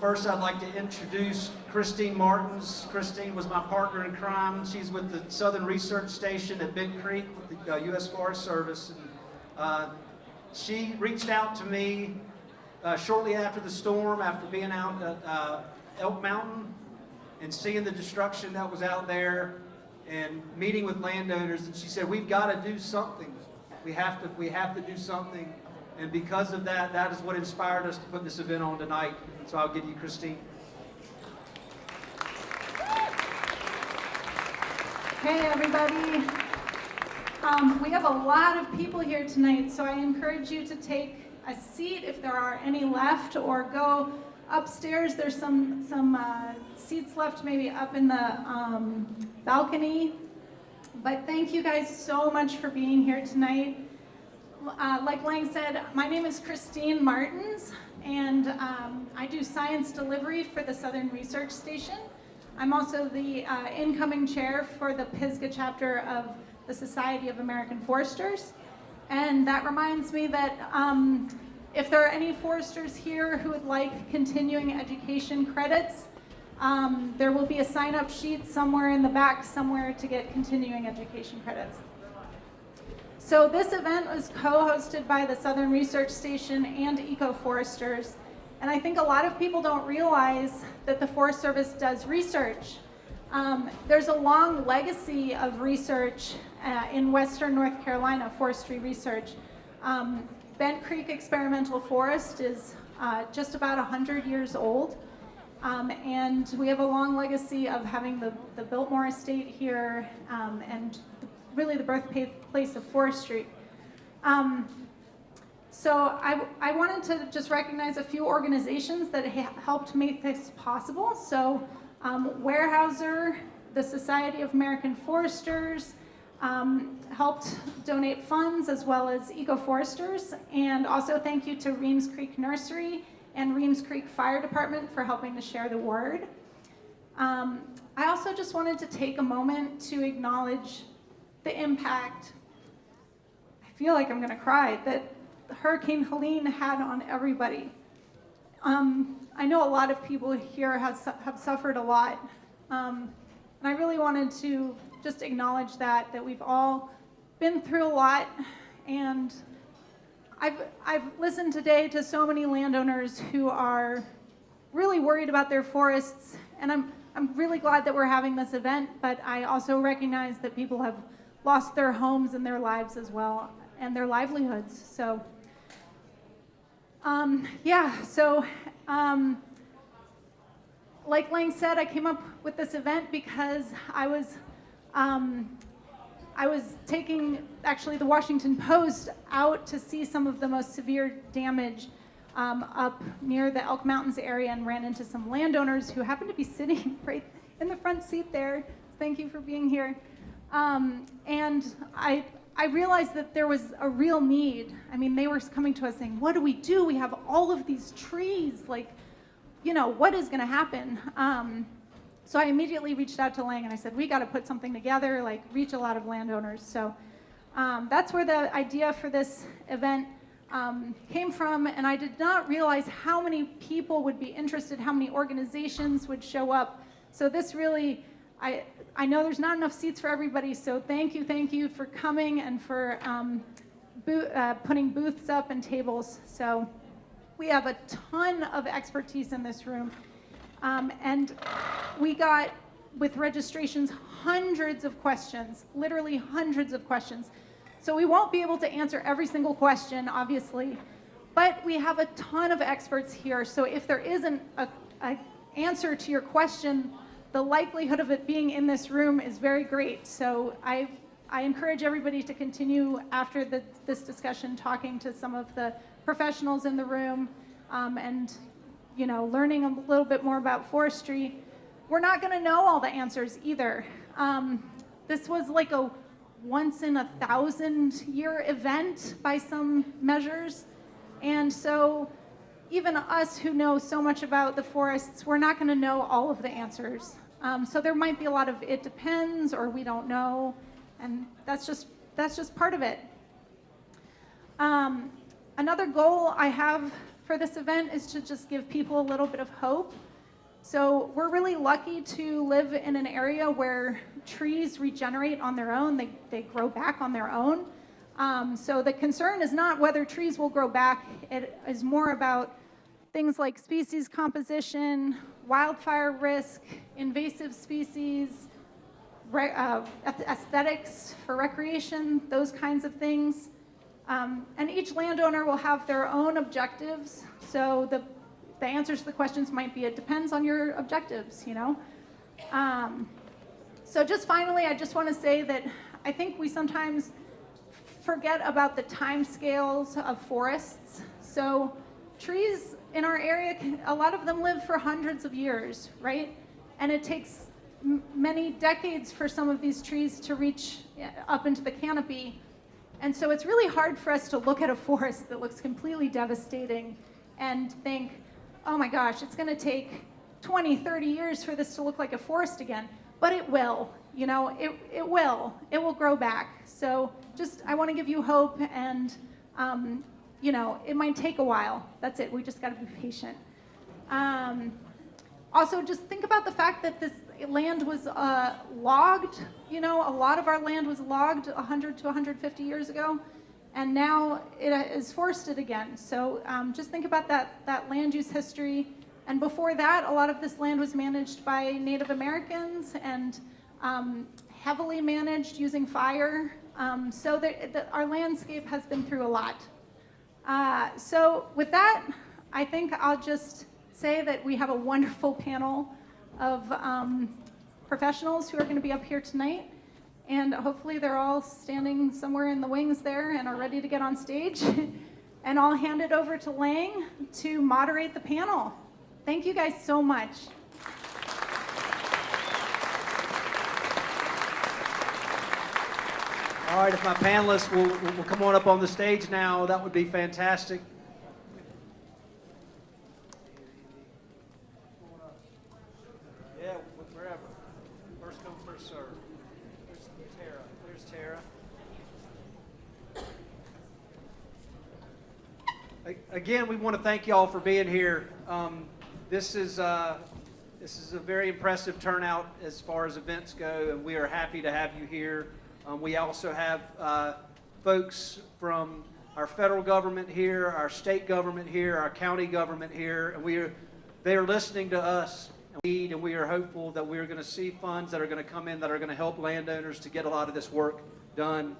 First, I'd like to introduce Christine Martins. Christine was my partner in crime. She's with the Southern Research Station at Big Creek with the U.S. Forest Service. And, she reached out to me shortly after the storm, after being out at Elk Mountain and seeing the destruction that was out there and meeting with landowners. And she said, "We've got to do something. We have to do something." And because of that, that is what inspired us to put this event on tonight. So I'll give you Christine. Hey everybody. We have a lot of people here tonight, so I encourage you to take a seat if there are any left, or go upstairs. There's some seats left maybe up in the balcony. But thank you guys so much for being here tonight. Like Lang said, my name is Christine Martins, and I do science delivery for the Southern Research Station. I'm also the incoming chair for the Pisgah chapter of the Society of American Foresters. And that reminds me that if there are any foresters here who would like continuing education credits, there will be a sign-up sheet somewhere in the back somewhere to get continuing education credits. So this event was co-hosted by the Southern Research Station and EcoForesters. And I think a lot of people don't realize that the Forest Service does research. There's a long legacy of research in Western North Carolina, forestry research. Bent Creek Experimental Forest is just about 100 years old. And we have a long legacy of having the Biltmore Estate here, and really the birthplace of forestry. So I wanted to just recognize a few organizations that helped make this possible. So Weyerhaeuser, the Society of American Foresters, helped donate funds, as well as EcoForesters. And also thank you to Reams Creek Nursery and Reams Creek Fire Department for helping to share the word. I also just wanted to take a moment to acknowledge the impact, I feel like I'm gonna cry, that Hurricane Helene had on everybody. I know a lot of people here have suffered a lot. And I really wanted to just acknowledge that we've all been through a lot. And I've listened today to so many landowners who are really worried about their forests. And I'm really glad that we're having this event, but I also recognize that people have lost their homes and their lives as well, and their livelihoods. So, like Lang said, I came up with this event because I was taking, actually, the Washington Post out to see some of the most severe damage up near the Elk Mountains area, and ran into some landowners who happened to be sitting right in the front seat there. Thank you for being here. And I realized that there was a real need. I mean, they were coming to us saying, "What do? We have all of these trees, like, you know, what is gonna happen?" So I immediately reached out to Lang and I said, "We gotta put something together, like reach a lot of landowners." So that's where the idea for this event came from, and I did not realize how many people would be interested, how many organizations would show up. So this really, I know there's not enough seats for everybody, so thank you for coming and for putting booths up and tables. So we have a ton of expertise in this room. And we got, with registrations, hundreds of questions, literally hundreds of questions. So we won't be able to answer every single question, obviously, but we have a ton of experts here. So if there isn't an answer to your question, the likelihood of it being in this room is very great. So I encourage everybody to continue after this discussion talking to some of the professionals in the room, and learning a little bit more about forestry. We're not going to know all the answers either. This was like a once in 1,000-year event by some measures. And so even us who know so much about the forests, we're not going to know all of the answers. So there might be a lot of it depends, or we don't know, and that's just part of it. Another goal I have for for this event is to just give people a little bit of hope. So we're really lucky to live in an area where trees regenerate on their own. They grow back on their own. So the concern is not whether trees will grow back. It is more about things like species composition, wildfire risk, invasive species, aesthetics for recreation, those kinds of things. And each landowner will have their own objectives. So the answers to the questions might be, it depends on your objectives, you know? So just finally, I just want to say that I think we sometimes forget about the time scales of forests. So trees in our area, a lot of them live for hundreds of years, right? And it takes many decades for some of these trees to reach up into the canopy. And so it's really hard for us to look at a forest that looks completely devastating and think, oh my gosh, it's gonna take 20, 30 years for this to look like a forest again. But it will, you know, it will grow back. So just, I wanna give you hope, and you know, it might take a while. That's it, we just gotta be patient. Also, just think about the fact that this land was logged. You know, a lot of our land was logged 100 to 150 years ago, and now it is forested again. So just think about that land use history. And before that, a lot of this land was managed by Native Americans and heavily managed using fire. So our landscape has been through a lot. So with that, I think I'll just say that we have a wonderful panel of professionals who are going to be up here tonight, and hopefully they're all standing somewhere in the wings there and are ready to get on stage. And I'll hand it over to Lang to moderate the panel. Thank you guys so much. All right, if my panelists will come on up on the stage now, that would be fantastic. Yeah, wherever. First come, first serve. There's Tara. There's Tara. Again, we want to thank y'all for being here. This is a very impressive turnout as far as events go, and we are happy to have you here. We also have folks from our federal government here, our state government here, our county government here, and they are listening to us, and we are hopeful that we are going to see funds that are going to come in that are going to help landowners to get a lot of this work done.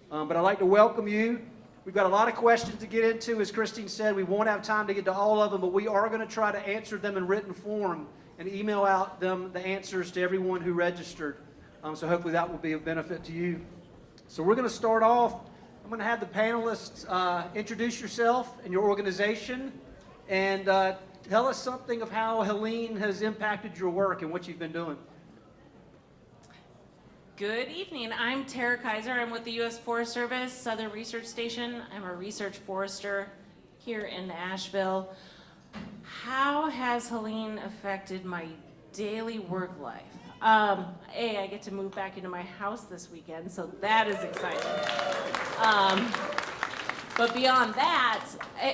But I'd like to welcome you. We've got a lot of questions to get into. As Christine said, we won't have time to get to all of them, but we are going to try to answer them in written form and email out them the answers to everyone who registered. So hopefully that will be of benefit to you. So we're going to start off. I'm going to have the panelists introduce yourself and your organization, and tell us something of how Helene has impacted your work and what you've been doing. Good evening. I'm Tara Kaiser. I'm with the U.S. Forest Service Southern Research Station. I'm a research forester here in Asheville. How has Helene affected my daily work life? I get to move back into my house this weekend, so that is exciting. But beyond that,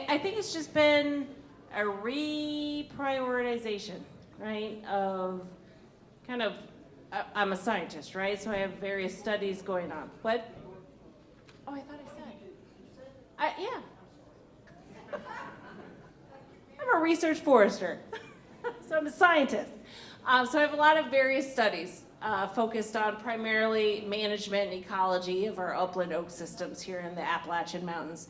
I think it's just been a reprioritization, right, of kind of, I'm a scientist, right, so I have various studies going on. What? Oh, I thought I said. Yeah. I'm a research forester, so I'm a scientist. So I have a lot of various studies focused on primarily management and ecology of our upland oak systems here in the Appalachian Mountains.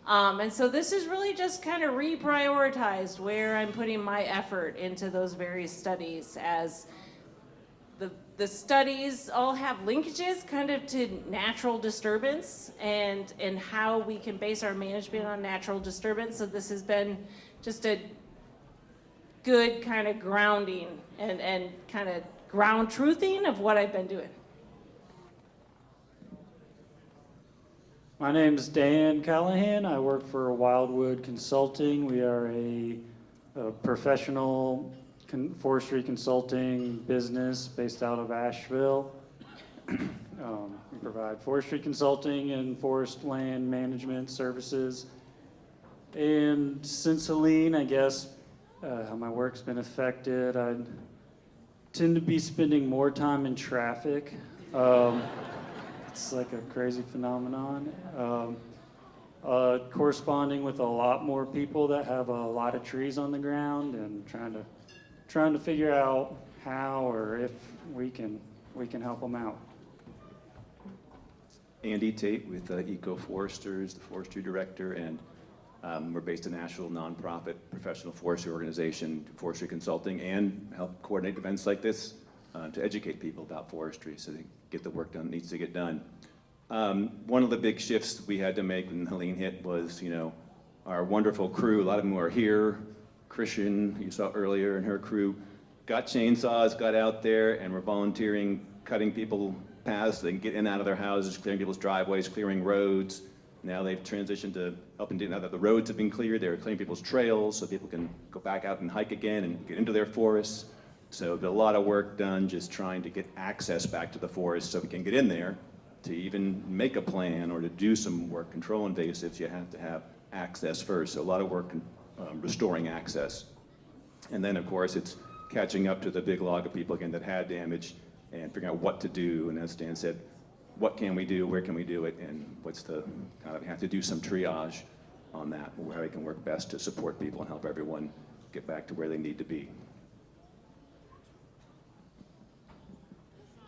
And so this is really just kind of reprioritized where I'm putting my effort into those various studies, as the studies all have linkages kind of to natural disturbance and how we can base our management on natural disturbance. So this has been just a good kind of grounding and kind of ground truthing of what I've been doing. My name is Dan Callaghan. I work for Wildwood Consulting. We are a professional forestry consulting business based out of Asheville. We provide forestry consulting and forest land management services. And since Helene, I guess, how my work's been affected, I tend to be spending more time in traffic. It's like a crazy phenomenon. Corresponding with a lot more people that have a lot of trees on the ground, and trying to figure out how or if we can help them out. Andy Tait with EcoForesters, the forestry director, and we're based in a national nonprofit professional forestry organization, forestry consulting, and help coordinate events like this to educate people about forestry so they get the work done that needs to get done. One of the big shifts we had to make when Helene hit was, our wonderful crew, a lot of them who are here, Christian, you saw earlier, and her crew, got chainsaws, got out there, and were volunteering, cutting people paths so they can get in and out of their houses, clearing people's driveways, clearing roads. Now they've transitioned to helping, now that the roads have been cleared, they're clearing people's trails so people can go back out and hike again and get into their forests. So there's a lot of work done just trying to get access back to the forest so we can get in there. To even make a plan or to do some work, control invasives, you have to have access first. So a lot of work restoring access. And then of course it's catching up to the big log of people again that had damage and figuring out what to do. And as Dan said, what can we do, where can we do it, and what's the, have to do some triage on that, where we can work best to support people and help everyone get back to where they need to be.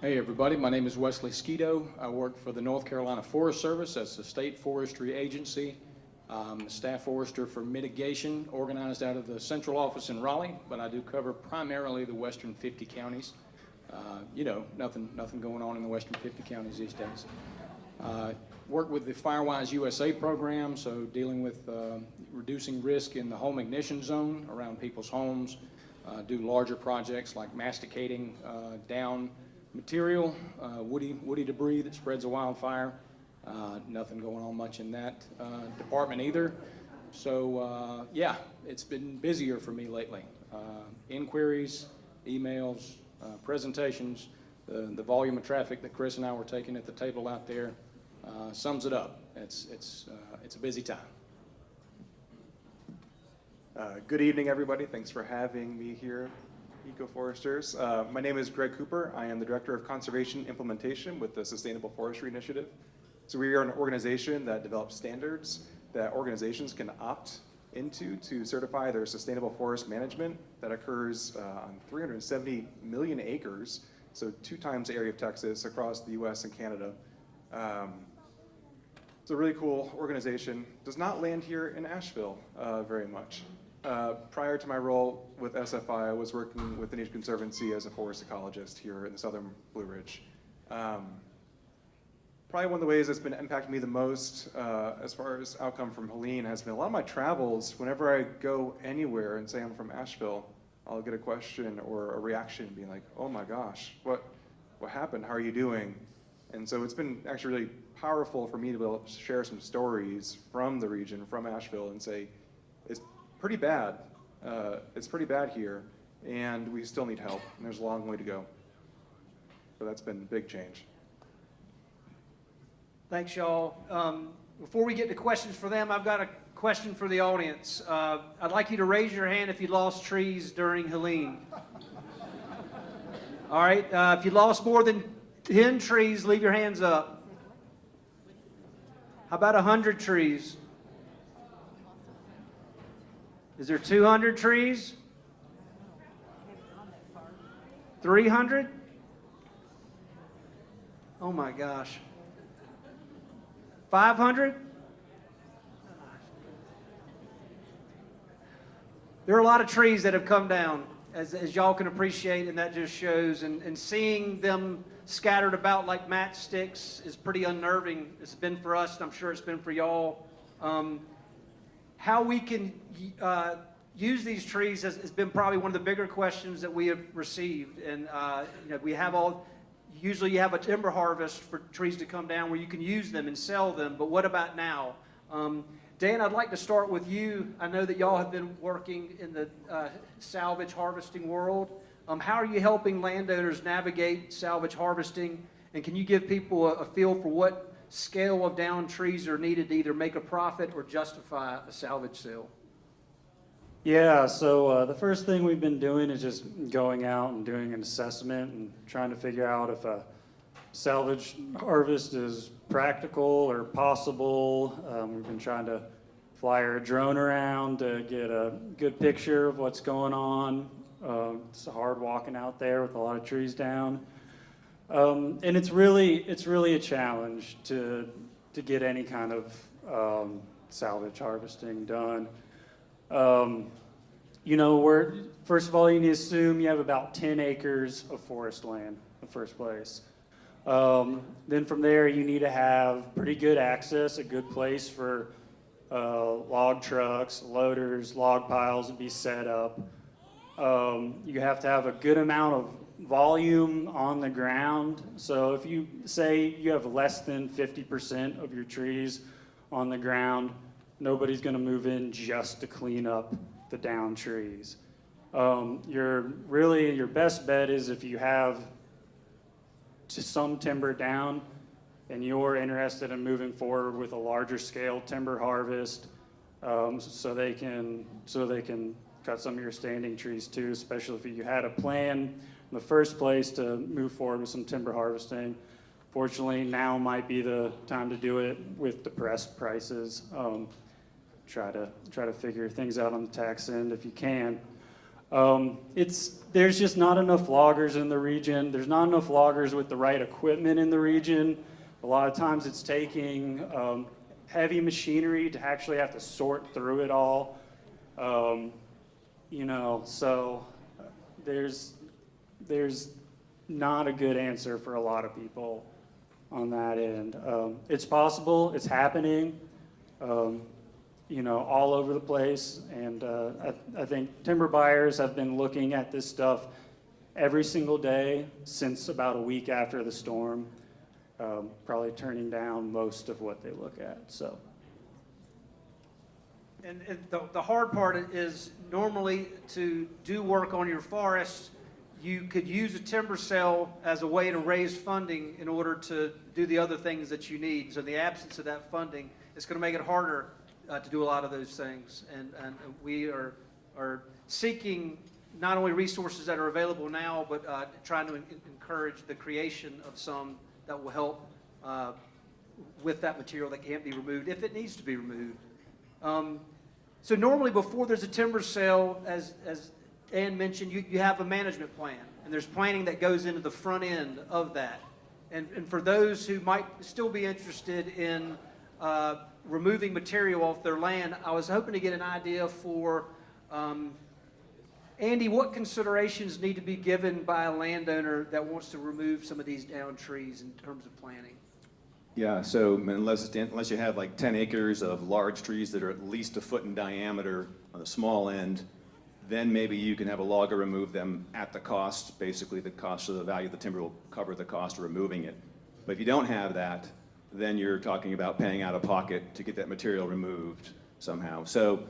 Hey everybody, my name is Wesley Sketo. I work for the North Carolina Forest Service. That's the state forestry agency. I'm a staff forester for mitigation, organized out of the central office in Raleigh, but I do cover primarily the western 50 counties. Nothing going on in the western 50 counties these days. Work with the Firewise USA program, so dealing with reducing risk in the home ignition zone around people's homes. Do larger projects like masticating down material, woody debris that spreads a wildfire. Nothing going on much in that department either. So yeah, it's been busier for me lately. Inquiries, emails, presentations, the volume of traffic that Chris and I were taking at the table out there sums it up. It's a busy time. Good evening, everybody. Thanks for having me here, EcoForesters. My name is Greg Cooper. I am the Director of Conservation Implementation with the Sustainable Forestry Initiative. So we are an organization that develops standards that organizations can opt into to certify their sustainable forest management that occurs on 370 million acres, so 2 times the area of Texas across the US and Canada. It's a really cool organization. Does not land here in Asheville very much. Prior to my role with SFI, I was working with the Nature Conservancy as a forest ecologist here in the southern Blue Ridge. Probably one of the ways that's been impacting me the most as far as outcome from Helene has been a lot of my travels. Whenever I go anywhere and say I'm from Asheville, I'll get a question or a reaction being like, oh my gosh, what happened? How are you doing? And so it's been actually really powerful for me to be able to share some stories from the region, from Asheville, and say, it's pretty bad. It's pretty bad here, and we still need help, and there's a long way to go. So that's been a big change. Thanks, y'all. Before we get to questions for them, I've got a question for the audience. I'd like you to raise your hand if you lost trees during Helene. All right, if you lost more than 10 trees, leave your hands up. How about 100 trees? Is there 200 trees? 300? Oh my gosh. 500? There are a lot of trees that have come down, as y'all can appreciate, and that just shows. And seeing them scattered about like matchsticks is pretty unnerving. It's been for us, and I'm sure it's been for y'all. How we can use these trees has been probably one of the bigger questions that we have received. And we have usually you have a timber harvest for trees to come down where you can use them and sell them, but what about now? Dan, I'd like to start with you. I know that y'all have been working in the salvage harvesting world. How are you helping landowners navigate salvage harvesting? And can you give people a feel for what scale of down trees are needed to either make a profit or justify a salvage sale? Yeah, so the first thing we've been doing is just going out and doing an assessment and trying to figure out if a salvage harvest is practical or possible. We've been trying to fly our drone around to get a good picture of what's going on. It's hard walking out there with a lot of trees down. And it's really a challenge to get any kind of salvage harvesting done. You know, first of all, you need to assume you have about 10 acres of forest land in the first place. Then from there, you need to have pretty good access, a good place for log trucks, loaders, log piles to be set up. You have to have a good amount of volume on the ground. So if you say you have less than 50% of your trees on the ground, nobody's going to move in just to clean up the down trees. Your best bet is if you have just some timber down and you're interested in moving forward with a larger scale timber harvest, so they can cut some of your standing trees too, especially if you had a plan in the first place to move forward with some timber harvesting. Fortunately, now might be the time to do it with depressed prices. Try to figure things out on the tax end if you can. There's just not enough loggers in the region. There's not enough loggers with the right equipment in the region. A lot of times it's taking heavy machinery to actually have to sort through it all. So there's not a good answer for a lot of people on that end. It's possible, it's happening. All over the place. And I think timber buyers have been looking at this stuff every single day since about a week after the storm, probably turning down most of what they look at. So. And the hard part is normally to do work on your forest, you could use a timber sale as a way to raise funding in order to do the other things that you need. So in the absence of that funding, it's going to make it harder to do a lot of those things, and we are seeking not only resources that are available now, but trying to encourage the creation of some that will help with that material that can't be removed if it needs to be removed. So normally before there's a timber sale, as Ann mentioned, you have a management plan, and there's planning that goes into the front end of that. And for those who might still be interested in removing material off their land, I was hoping to get an idea for, Andy, what considerations need to be given by a landowner that wants to remove some of these down trees in terms of planting? Yeah, so unless you have like 10 acres of large trees that are at least a foot in diameter on the small end, then maybe you can have a logger remove them at the cost. Basically, the cost of the value of the timber will cover the cost of removing it. But if you don't have that, then you're talking about paying out of pocket to get that material removed somehow. So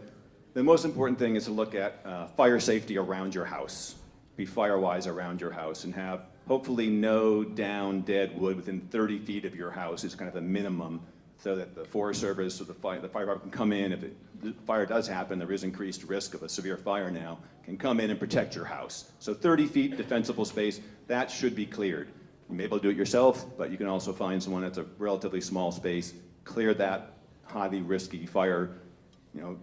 the most important thing is to look at fire safety around your house. Be fire-wise around your house and have hopefully no down dead wood within 30 feet of your house is kind of the minimum, so that the Forest Service or the fire department can come in. If the fire does happen, there is increased risk of a severe fire now, can come in and protect your house. So 30 feet defensible space, that should be cleared. You may be able to do it yourself, but you can also find someone that's a relatively small space, clear that highly risky fire,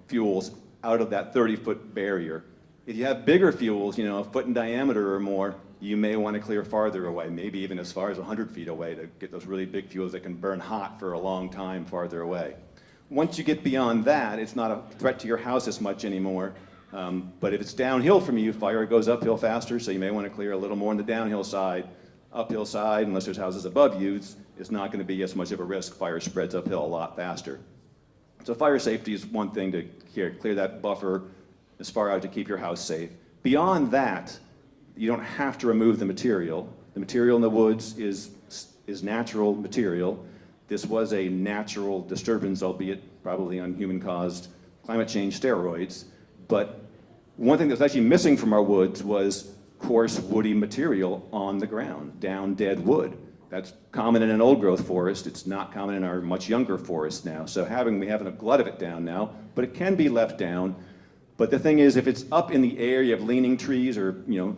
fuels out of that 30-foot barrier. If you have bigger fuels, a foot in diameter or more, you may want to clear farther away, maybe even as far as 100 feet away to get those really big fuels that can burn hot for a long time farther away. Once you get beyond that, it's not a threat to your house as much anymore. But if it's downhill from you, fire goes uphill faster, so you may want to clear a little more on the downhill side. Uphill side, unless there's houses above you, is not going to be as much of a risk. Fire spreads uphill a lot faster. So fire safety is one thing to clear that buffer as far out to keep your house safe. Beyond that, you don't have to remove the material. The material in the woods is natural material. This was a natural disturbance, albeit probably on human-caused climate change steroids. But one thing that was actually missing from our woods was coarse woody material on the ground, down dead wood. That's common in an old growth forest. It's not common in our much younger forests now. So we have a glut of it down now, but it can be left down. But the thing is, if it's up in the air, you have leaning trees or,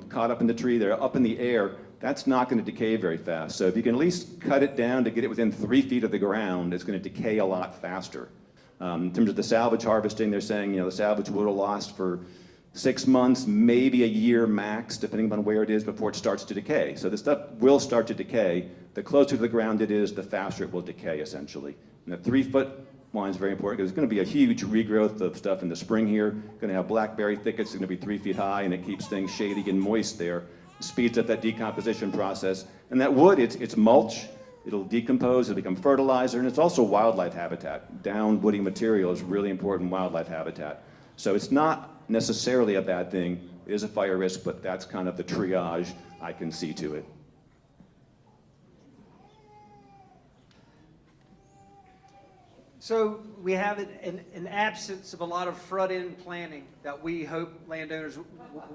caught up in the tree, they're up in the air, that's not going to decay very fast. So if you can at least cut it down to get it within 3 feet of the ground, it's going to decay a lot faster. In terms of the salvage harvesting, they're saying, the salvage wood will last for 6 months, maybe a year max, depending on where it is before it starts to decay. So the stuff will start to decay. The closer to the ground it is, the faster it will decay, essentially. And the 3-foot line is very important because there's going to be a huge regrowth of stuff in the spring here. Going to have blackberry thickets, going to be 3 feet high, and it keeps things shady and moist there. Speeds up that decomposition process. And that wood, it's mulch. It'll decompose, it'll become fertilizer, and it's also wildlife habitat. Down woody material is really important wildlife habitat. So it's not necessarily a bad thing. It is a fire risk, but that's kind of the triage I can see to it. So we have an absence of a lot of front-end planning that we hope landowners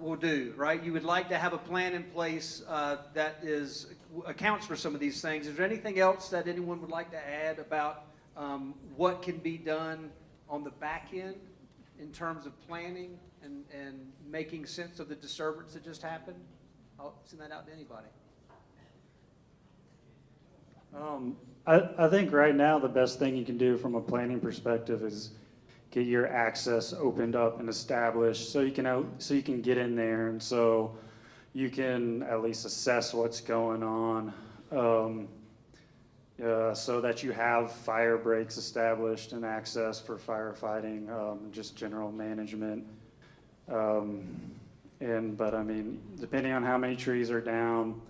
will do, right? You would like to have a plan in place that accounts for some of these things. Is there anything else that anyone would like to add about what can be done on the back end in terms of planning and making sense of the disturbance that just happened? I'll send that out to anybody. I think right now the best thing you can do from a planning perspective is get your access opened up and established so you can get in there, and so you can at least assess what's going on, so that you have fire breaks established and access for firefighting, just general management. But I mean, depending on how many trees are down,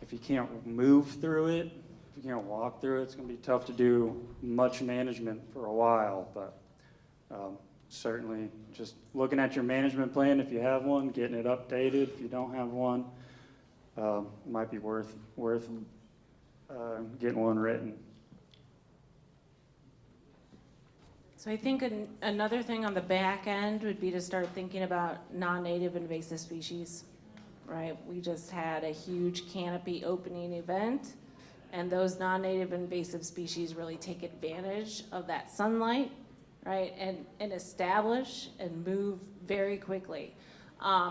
if you can't move through it, if you can't walk through it, it's going to be tough to do much management for a while. But certainly just looking at your management plan, if you have one, getting it updated. If you don't have one, it might be worth getting one written. So I think another thing on the back end would be to start thinking about non-native invasive species, right? We just had a huge canopy opening event, and those non-native invasive species really take advantage of that sunlight, right? And establish and move very quickly.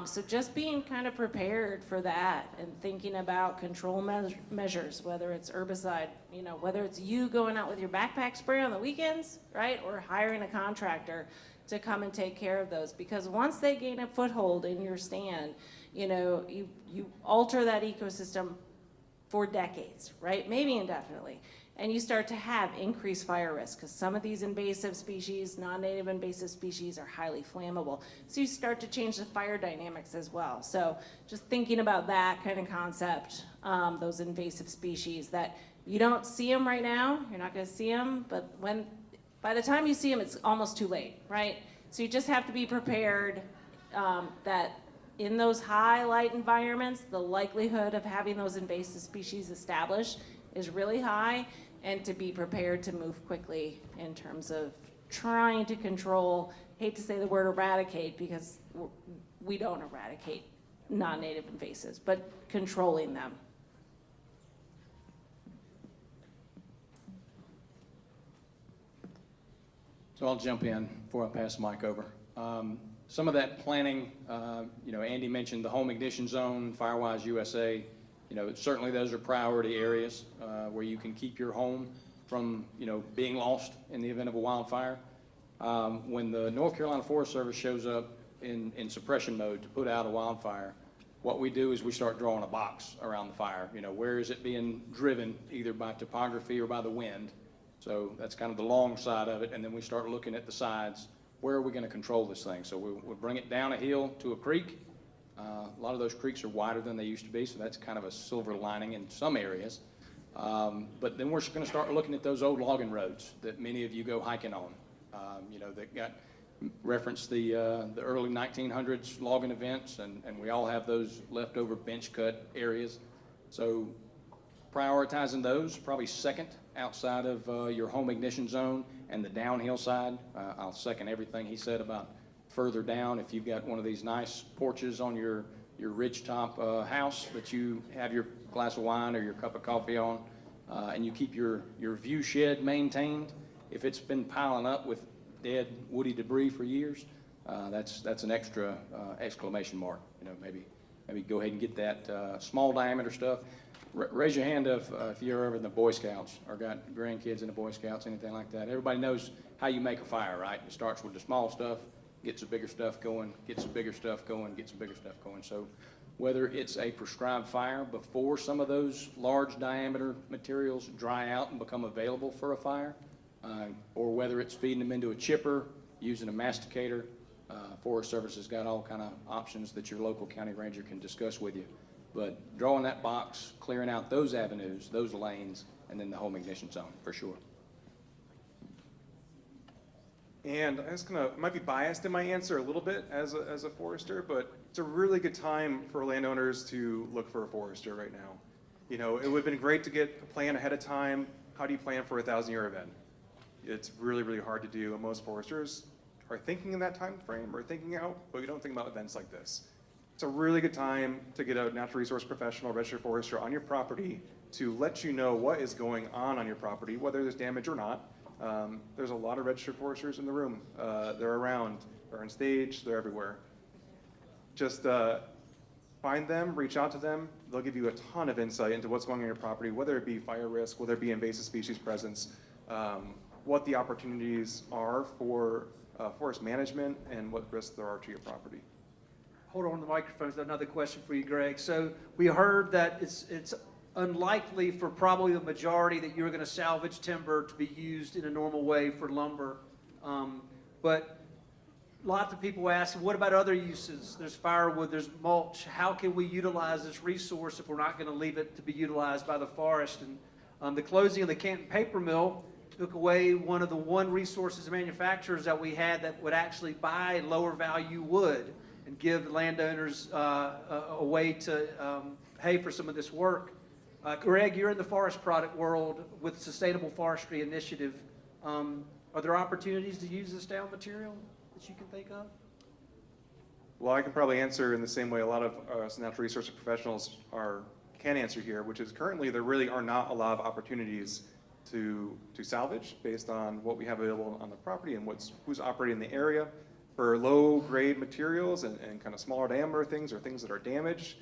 So just being kind of prepared for that and thinking about control measures, whether it's herbicide, whether it's you going out with your backpack spray on the weekends, right? Or hiring a contractor to come and take care of those. Because once they gain a foothold in your stand, you alter that ecosystem for decades, right? Maybe indefinitely. And you start to have increased fire risk because some of these invasive species, non-native invasive species, are highly flammable. So you start to change the fire dynamics as well. So just thinking about that kind of concept, those invasive species that you don't see them right now, you're not going to see them, but by the time you see them, it's almost too late, right? So you just have to be prepared that in those high light environments, the likelihood of having those invasive species established is really high, and to be prepared to move quickly in terms of trying to control, hate to say the word eradicate because we don't eradicate non-native invasives, but controlling them. So I'll jump in before I pass the mic over. Some of that planning, Andy mentioned the home ignition zone, Firewise USA. Certainly those are priority areas where you can keep your home from, being lost in the event of a wildfire. When the North Carolina Forest Service shows up in suppression mode to put out a wildfire, what we do is we start drawing a box around the fire. Where is it being driven, either by topography or by the wind? So that's kind of the long side of it, and then we start looking at the sides. Where are we going to control this thing? So we'll bring it down a hill to a creek. A lot of those creeks are wider than they used to be, so that's kind of a silver lining in some areas. But then we're going to start looking at those old logging roads that many of you go hiking on. That got referenced the early 1900s logging events, and we all have those leftover bench cut areas. So prioritizing those, probably second outside of your home ignition zone and the downhill side. I'll second everything he said about further down. If you've got one of these nice porches on your ridge top house that you have your glass of wine or your cup of coffee on, and you keep your view shed maintained, if it's been piling up with dead woody debris for years, that's an extra exclamation mark. You know, maybe go ahead and get that small diameter stuff. Raise your hand if you're ever in the Boy Scouts or got grandkids in the Boy Scouts, anything like that. Everybody knows how you make a fire, right? It starts with the small stuff, gets the bigger stuff going, gets the bigger stuff going, gets the bigger stuff going. So whether it's a prescribed fire before some of those large diameter materials dry out and become available for a fire, or whether it's feeding them into a chipper, using a masticator, Forest Service has got all kind of options that your local county ranger can discuss with you. But drawing that box, clearing out those avenues, those lanes, and then the home ignition zone, for sure. And I was might be biased in my answer a little bit as a forester, but it's a really good time for landowners to look for a forester right now. You know, it would have been great to get a plan ahead of time. How do you plan for a 1,000-year event? It's really, really hard to do, and most foresters are thinking in that time frame or thinking out, but we don't think about events like this. It's a really good time to get a natural resource professional, registered forester on your property to let you know what is going on your property, whether there's damage or not. There's a lot of registered foresters in the room. They're around, they're on stage, they're everywhere. Just find them, reach out to them. They'll give you a ton of insight into what's going on your property, whether it be fire risk, whether it be invasive species presence, what the opportunities are for forest management, and what risks there are to your property. Hold on the microphone. Another question for you, Greg. So we heard that it's unlikely for probably the majority that you're going to salvage timber to be used in a normal way for lumber. But lots of people ask, what about other uses? There's firewood, there's mulch. How can we utilize this resource if we're not going to leave it to be utilized by the forest? And the closing of the Canton paper mill took away one of the resources manufacturers that we had that would actually buy lower value wood and give landowners a way to pay for some of this work. Greg, you're in the forest product world with Sustainable Forestry Initiative. Are there opportunities to use this down material that you can think of? Well, I can probably answer in the same way a lot of natural resource professionals can answer here, which is currently there really are not a lot of opportunities to salvage based on what we have available on the property and who's operating in the area. For low-grade materials and kind of smaller diameter things or things that are damaged,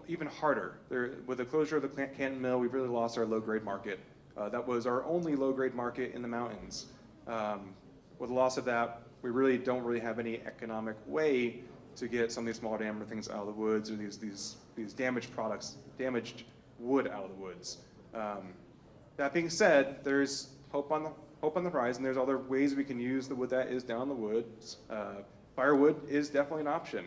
even harder. With the closure of the Canton mill, we've really lost our low-grade market. That was our only low-grade market in the mountains. With the loss of that, we really don't have any economic way to get some of these smaller diameter things out of the woods, or these damaged wood out of the woods. That being said, there's hope on the horizon. There's other ways we can use the wood that is down in the woods. Firewood is definitely an option.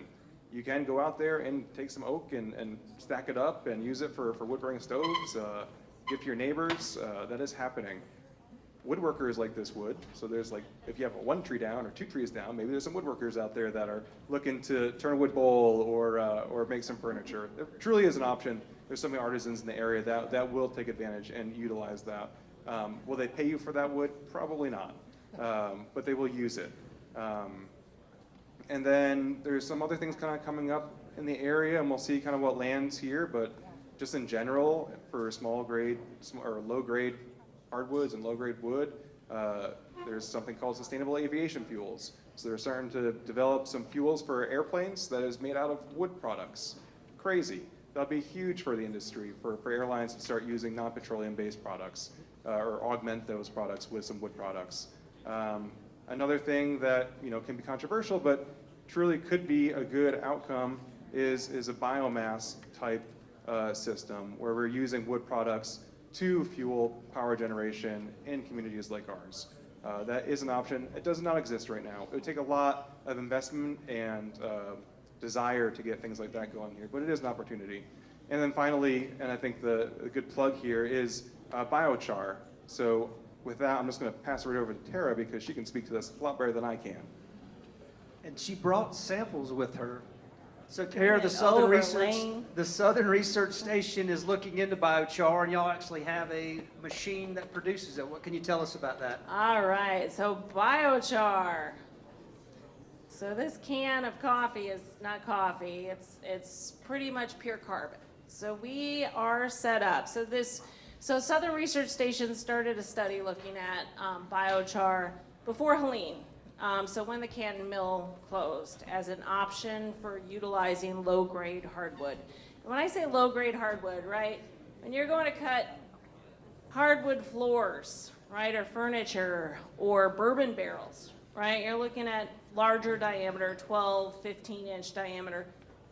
You can go out there and take some oak and stack it up and use it for wood-burning stoves, give to your neighbors. That is happening. Woodworkers like this wood, so there's if you have one tree down or two trees down, maybe there's some woodworkers out there that are looking to turn a wood bowl or make some furniture. It truly is an option. There's so many artisans in the area that will take advantage and utilize that. Will they pay you for that wood? Probably not, but they will use it. And then there's some other things kind of coming up in the area, and we'll see kind of what lands here, but just in general, for small grade or low grade hardwoods and low grade wood, there's something called sustainable aviation fuels. So they're starting to develop some fuels for airplanes that is made out of wood products. Crazy. That'll be huge for the industry, for airlines to start using non-petroleum based products or augment those products with some wood products. Another thing that can be controversial, but truly could be a good outcome is a biomass type system where we're using wood products to fuel power generation in communities like ours. That is an option. It does not exist right now. It would take a lot of investment and desire to get things like that going here, but it is an opportunity. And then finally, and I think the good plug here is biochar. So with that, I'm just going to pass it right over to Tara because she can speak to this a lot better than I can. And she brought samples with her. So Doing Tara, it overlaying. the Southern Research Station is looking into biochar, and y'all actually have a machine that produces it. What can you tell us about that? All right, so biochar. So this can of coffee is not coffee. It's pretty much pure carbon. So we are set up. So Southern Research Station started a study looking at biochar before Helene. So when the Canton Mill closed, as an option for utilizing low-grade hardwood. And when I say low-grade hardwood, right, when you're going to cut hardwood floors, right, or furniture, or bourbon barrels, right, you're looking at larger diameter, 12, 15-inch diameter,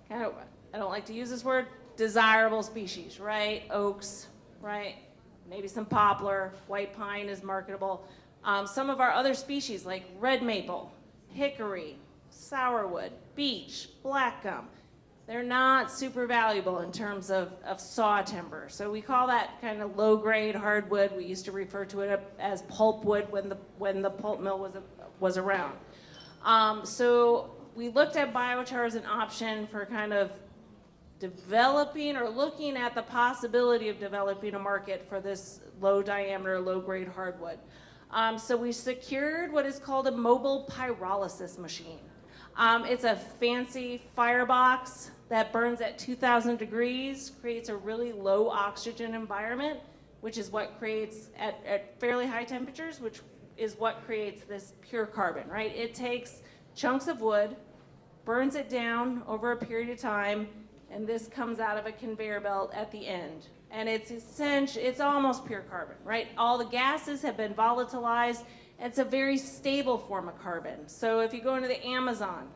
kind of, I don't like to use this word, desirable species, right, oaks, right, maybe some poplar, white pine is marketable. Some of our other species like red maple, hickory, sourwood, beech, black gum, they're not super valuable in terms of saw timber. So we call that kind of low-grade hardwood. We used to refer to it as pulpwood when the pulp mill was around. So we looked at biochar as an option for kind of developing or looking at the possibility of developing a market for this low diameter, low grade hardwood. So we secured what is called a mobile pyrolysis machine. It's a fancy firebox that burns at 2,000 degrees, creates a really low oxygen environment, which is what creates at fairly high temperatures, which is what creates this pure carbon, right? It takes chunks of wood, burns it down over a period of time, and this comes out of a conveyor belt at the end. And it's almost pure carbon, right? All the gases have been volatilized. It's a very stable form of carbon. So if you go into the Amazon,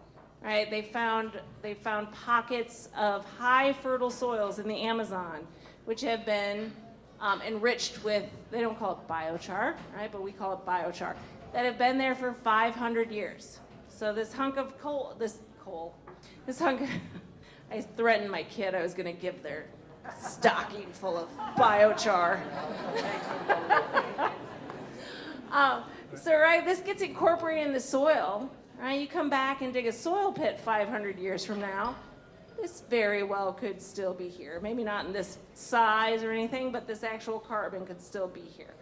right, they found pockets of high fertile soils in the Amazon, which have been enriched with, they don't call it biochar, right, but we call it biochar, that have been there for 500 years. So this hunk of this hunk of, I threatened my kid I was going to give their stocking full of biochar. So, right, this gets incorporated in the soil, right? You come back and dig a soil pit 500 years from now, this very well could still be here. Maybe not in this size or anything, but this actual carbon could still be here.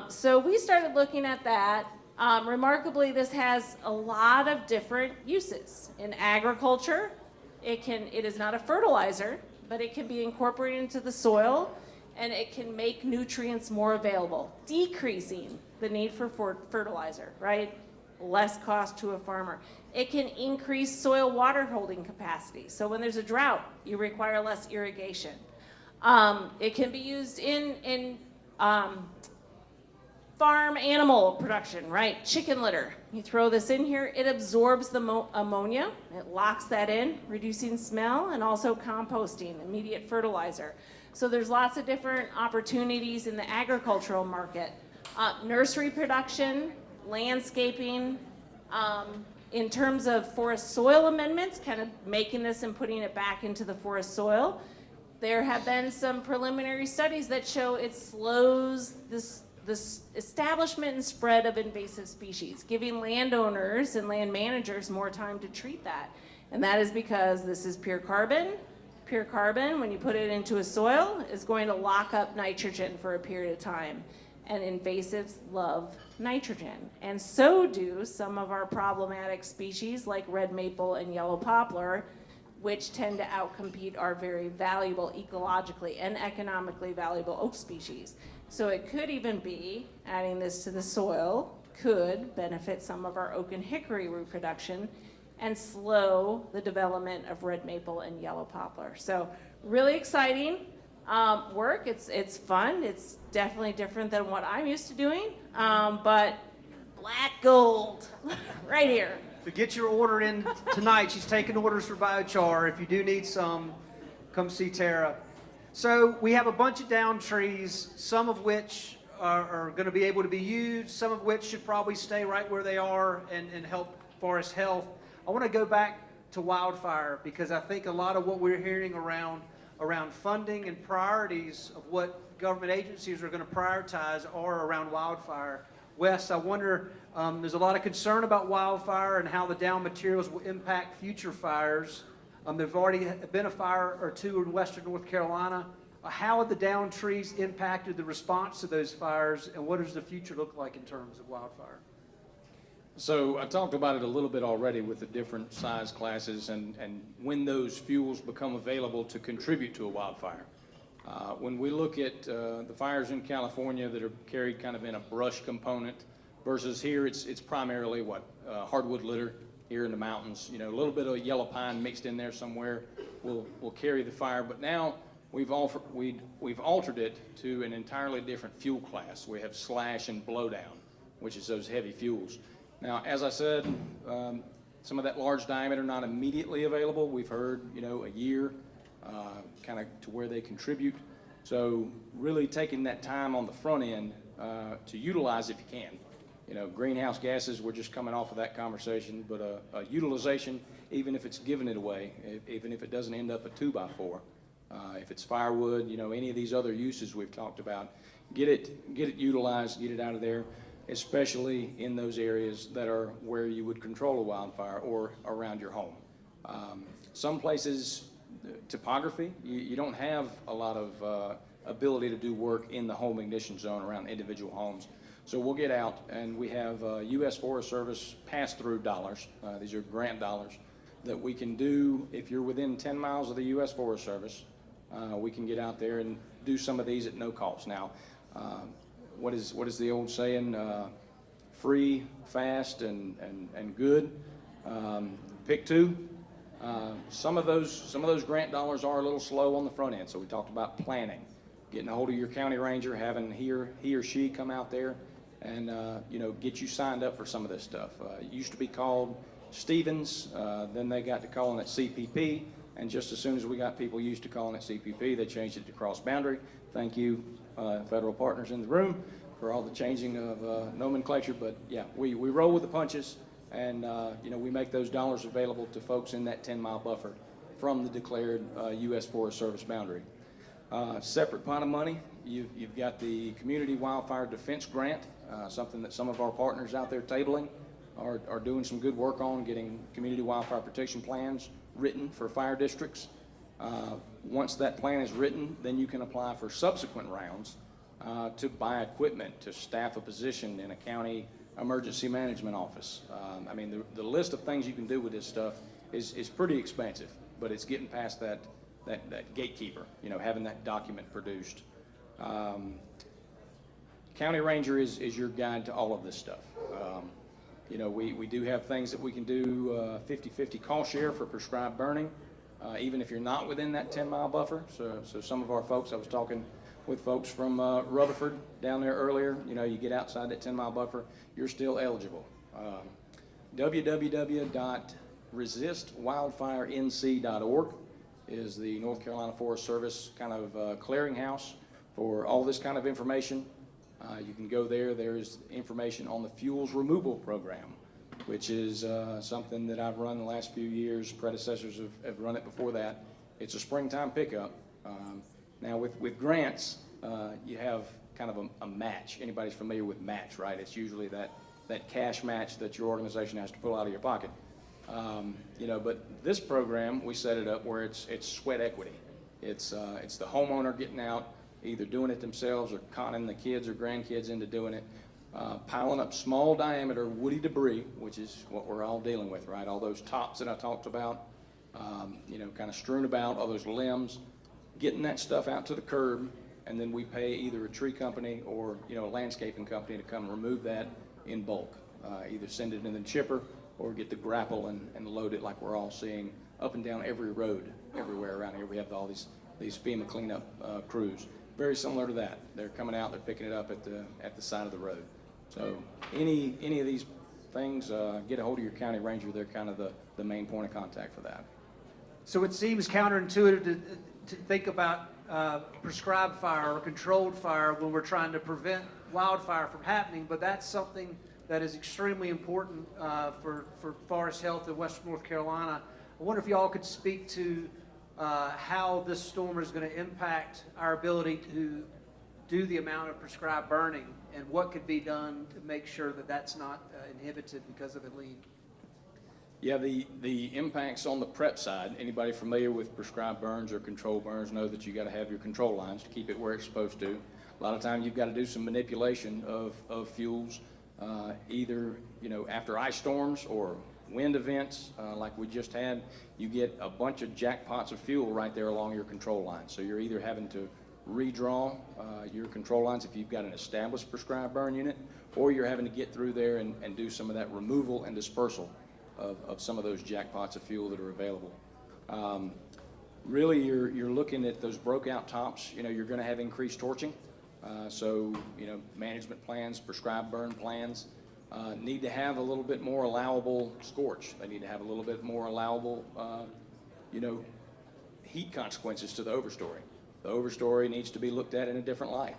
So we started looking at that. Remarkably, this has a lot of different uses. In agriculture, it is not a fertilizer, but it can be incorporated into the soil, and it can make nutrients more available, decreasing the need for fertilizer, right? Less cost to a farmer. It can increase soil water holding capacity. So when there's a drought, you require less irrigation. It can be used in farm animal production, right? Chicken litter. You throw this in here, it absorbs the ammonia, it locks that in, reducing smell, and also composting, immediate fertilizer. So there's lots of different opportunities in the agricultural market. Nursery production, landscaping, in terms of forest soil amendments, kind of making this and putting it back into the forest soil. There have been some preliminary studies that show it slows this establishment and spread of invasive species, giving landowners and land managers more time to treat that. And that is because this is pure carbon. Pure carbon, when you put it into a soil, is going to lock up nitrogen for a period of time. And invasives love nitrogen. And so do some of our problematic species like red maple and yellow poplar, which tend to outcompete our very valuable, ecologically and economically valuable oak species. So it could even be, adding this to the soil, could benefit some of our oak and hickory reproduction and slow the development of red maple and yellow poplar. So really exciting work. It's fun. It's definitely different than what I'm used to doing, but black gold right here. So get your order in tonight. She's taking orders for biochar. If you do need some, come see Tara. So we have a bunch of down trees, some of which are going to be able to be used, some of which should probably stay right where they are and help forest health. I want to go back to wildfire because I think a lot of what we're hearing around funding and priorities of what government agencies are going to prioritize are around wildfire. Wes, I wonder, there's a lot of concern about wildfire and how the down materials will impact future fires. There've already been a fire or two in western North Carolina. How have the down trees impacted the response to those fires, and what does the future look like in terms of wildfire? So I talked about it a little bit already with the different size classes and when those fuels become available to contribute to a wildfire. When we look at the fires in California that are carried kind of in a brush component versus here, it's primarily what? Hardwood litter here in the mountains. You know, a little bit of yellow pine mixed in there somewhere will carry the fire. But now we've altered it to an entirely different fuel class. We have slash and blowdown, which is those heavy fuels. Now, as I said, some of that large diameter not immediately available. We've heard, you know, a year, kind of to where they contribute. So really taking that time on the front end to utilize if you can. You know, greenhouse gases, we're just coming off of that conversation, but a utilization, even if it's giving it away, even if it doesn't end up a 2x4, if it's firewood, you know, any of these other uses we've talked about, get it utilized, get it out of there, especially in those areas that are where you would control a wildfire or around your home. Some places, topography, you don't have a lot of ability to do work in the home ignition zone around individual homes. So we'll get out and we have U.S. Forest Service pass-through dollars. These are grant dollars that we can do if you're within 10 miles of the U.S. Forest Service. We can get out there and do some of these at no cost. Now, what is the old saying? Free, fast, and good. Pick two. Some of those grant dollars are a little slow on the front end. So we talked about planning, getting a hold of your county ranger, having he or she come out there and you know, get you signed up for some of this stuff. It used to be called Stevens, then they got to calling it CPP, and just as soon as we got people used to calling it CPP, they changed it to cross boundary. Thank you, federal partners in the room, for all the changing of nomenclature. But yeah, we roll with the punches, and you know, we make those dollars available to folks in that 10-mile buffer from the declared U.S. Forest Service boundary. Separate pot of money, you've got the Community Wildfire Defense Grant, something that some of our partners out there tabling are doing some good work on, getting community wildfire protection plans written for fire districts. Once that plan is written, then you can apply for subsequent rounds to buy equipment, to staff a position in a county emergency management office. I mean, the list of things you can do with this stuff is pretty expensive, but it's getting past that gatekeeper, you know, having that document produced. County Ranger is your guide to all of this stuff. You know, we do have things that we can do 50-50 call share for prescribed burning, even if you're not within that 10-mile buffer. So some of our folks, I was talking with folks from Rutherford down there earlier, you know, you get outside that 10-mile buffer, you're still eligible. www.resistwildfirenc.org is the North Carolina Forest Service kind of clearinghouse for all this kind of information. You can go there. There's information on the fuels removal program, which is something that I've run the last few years. Predecessors have run it before that. It's a springtime pickup. Now with grants, you have kind of a match. Anybody's familiar with match, right? It's usually that cash match that your organization has to pull out of your pocket. You know, but this program, we set it up where it's sweat equity. It's the homeowner getting out, either doing it themselves or conning the kids or grandkids into doing it, piling up small diameter woody debris, which is what we're all dealing with, right? All those tops that I talked about, you know, kind of strewn about, all those limbs, getting that stuff out to the curb, and then we pay either a tree company or, you know, a landscaping company to come remove that in bulk. Either send it in the chipper or get the grapple and load it like we're all seeing up and down every road everywhere around here. We have all these FEMA cleanup crews. Very similar to that. They're coming out, they're picking it up at the side of the road. So any of these things, get a hold of your county ranger. They're kind of the main point of contact for that. So it seems counterintuitive to think about prescribed fire or controlled fire when we're trying to prevent wildfire from happening, but that's something that is extremely important for forest health in Western North Carolina. I wonder if y'all could speak to how this storm is going to impact our ability to do the amount of prescribed burning and what could be done to make sure that that's not inhibited because of Helene. Yeah, the impacts on the prep side, anybody familiar with prescribed burns or controlled burns know that you got to have your control lines to keep it where it's supposed to. A lot of times you've got to do some manipulation of fuels either, after ice storms or wind events like we just had, you get a bunch of jackpots of fuel right there along your control line. So you're either having to redraw your control lines if you've got an established prescribed burn unit, or you're having to get through there and do some of that removal and dispersal of some of those jackpots of fuel that are available. Really, you're looking at those broke out tops. You're going to have increased torching. So management plans, prescribed burn plans need to have a little bit more allowable scorch. They need to have a little bit more allowable, heat consequences to the overstory. The overstory needs to be looked at in a different light.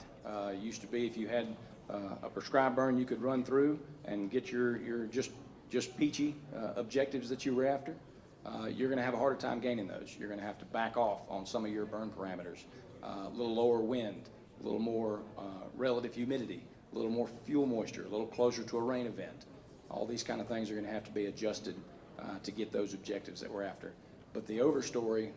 Used to be if you had a prescribed burn you could run through and get your just peachy objectives that you were after, you're going to have a harder time gaining those. You're going to have to back off on some of your burn parameters. A little lower wind, a little more relative humidity, a little more fuel moisture, a little closer to a rain event. All these kind of things are going to have to be adjusted to get those objectives that we're after. But the overstory,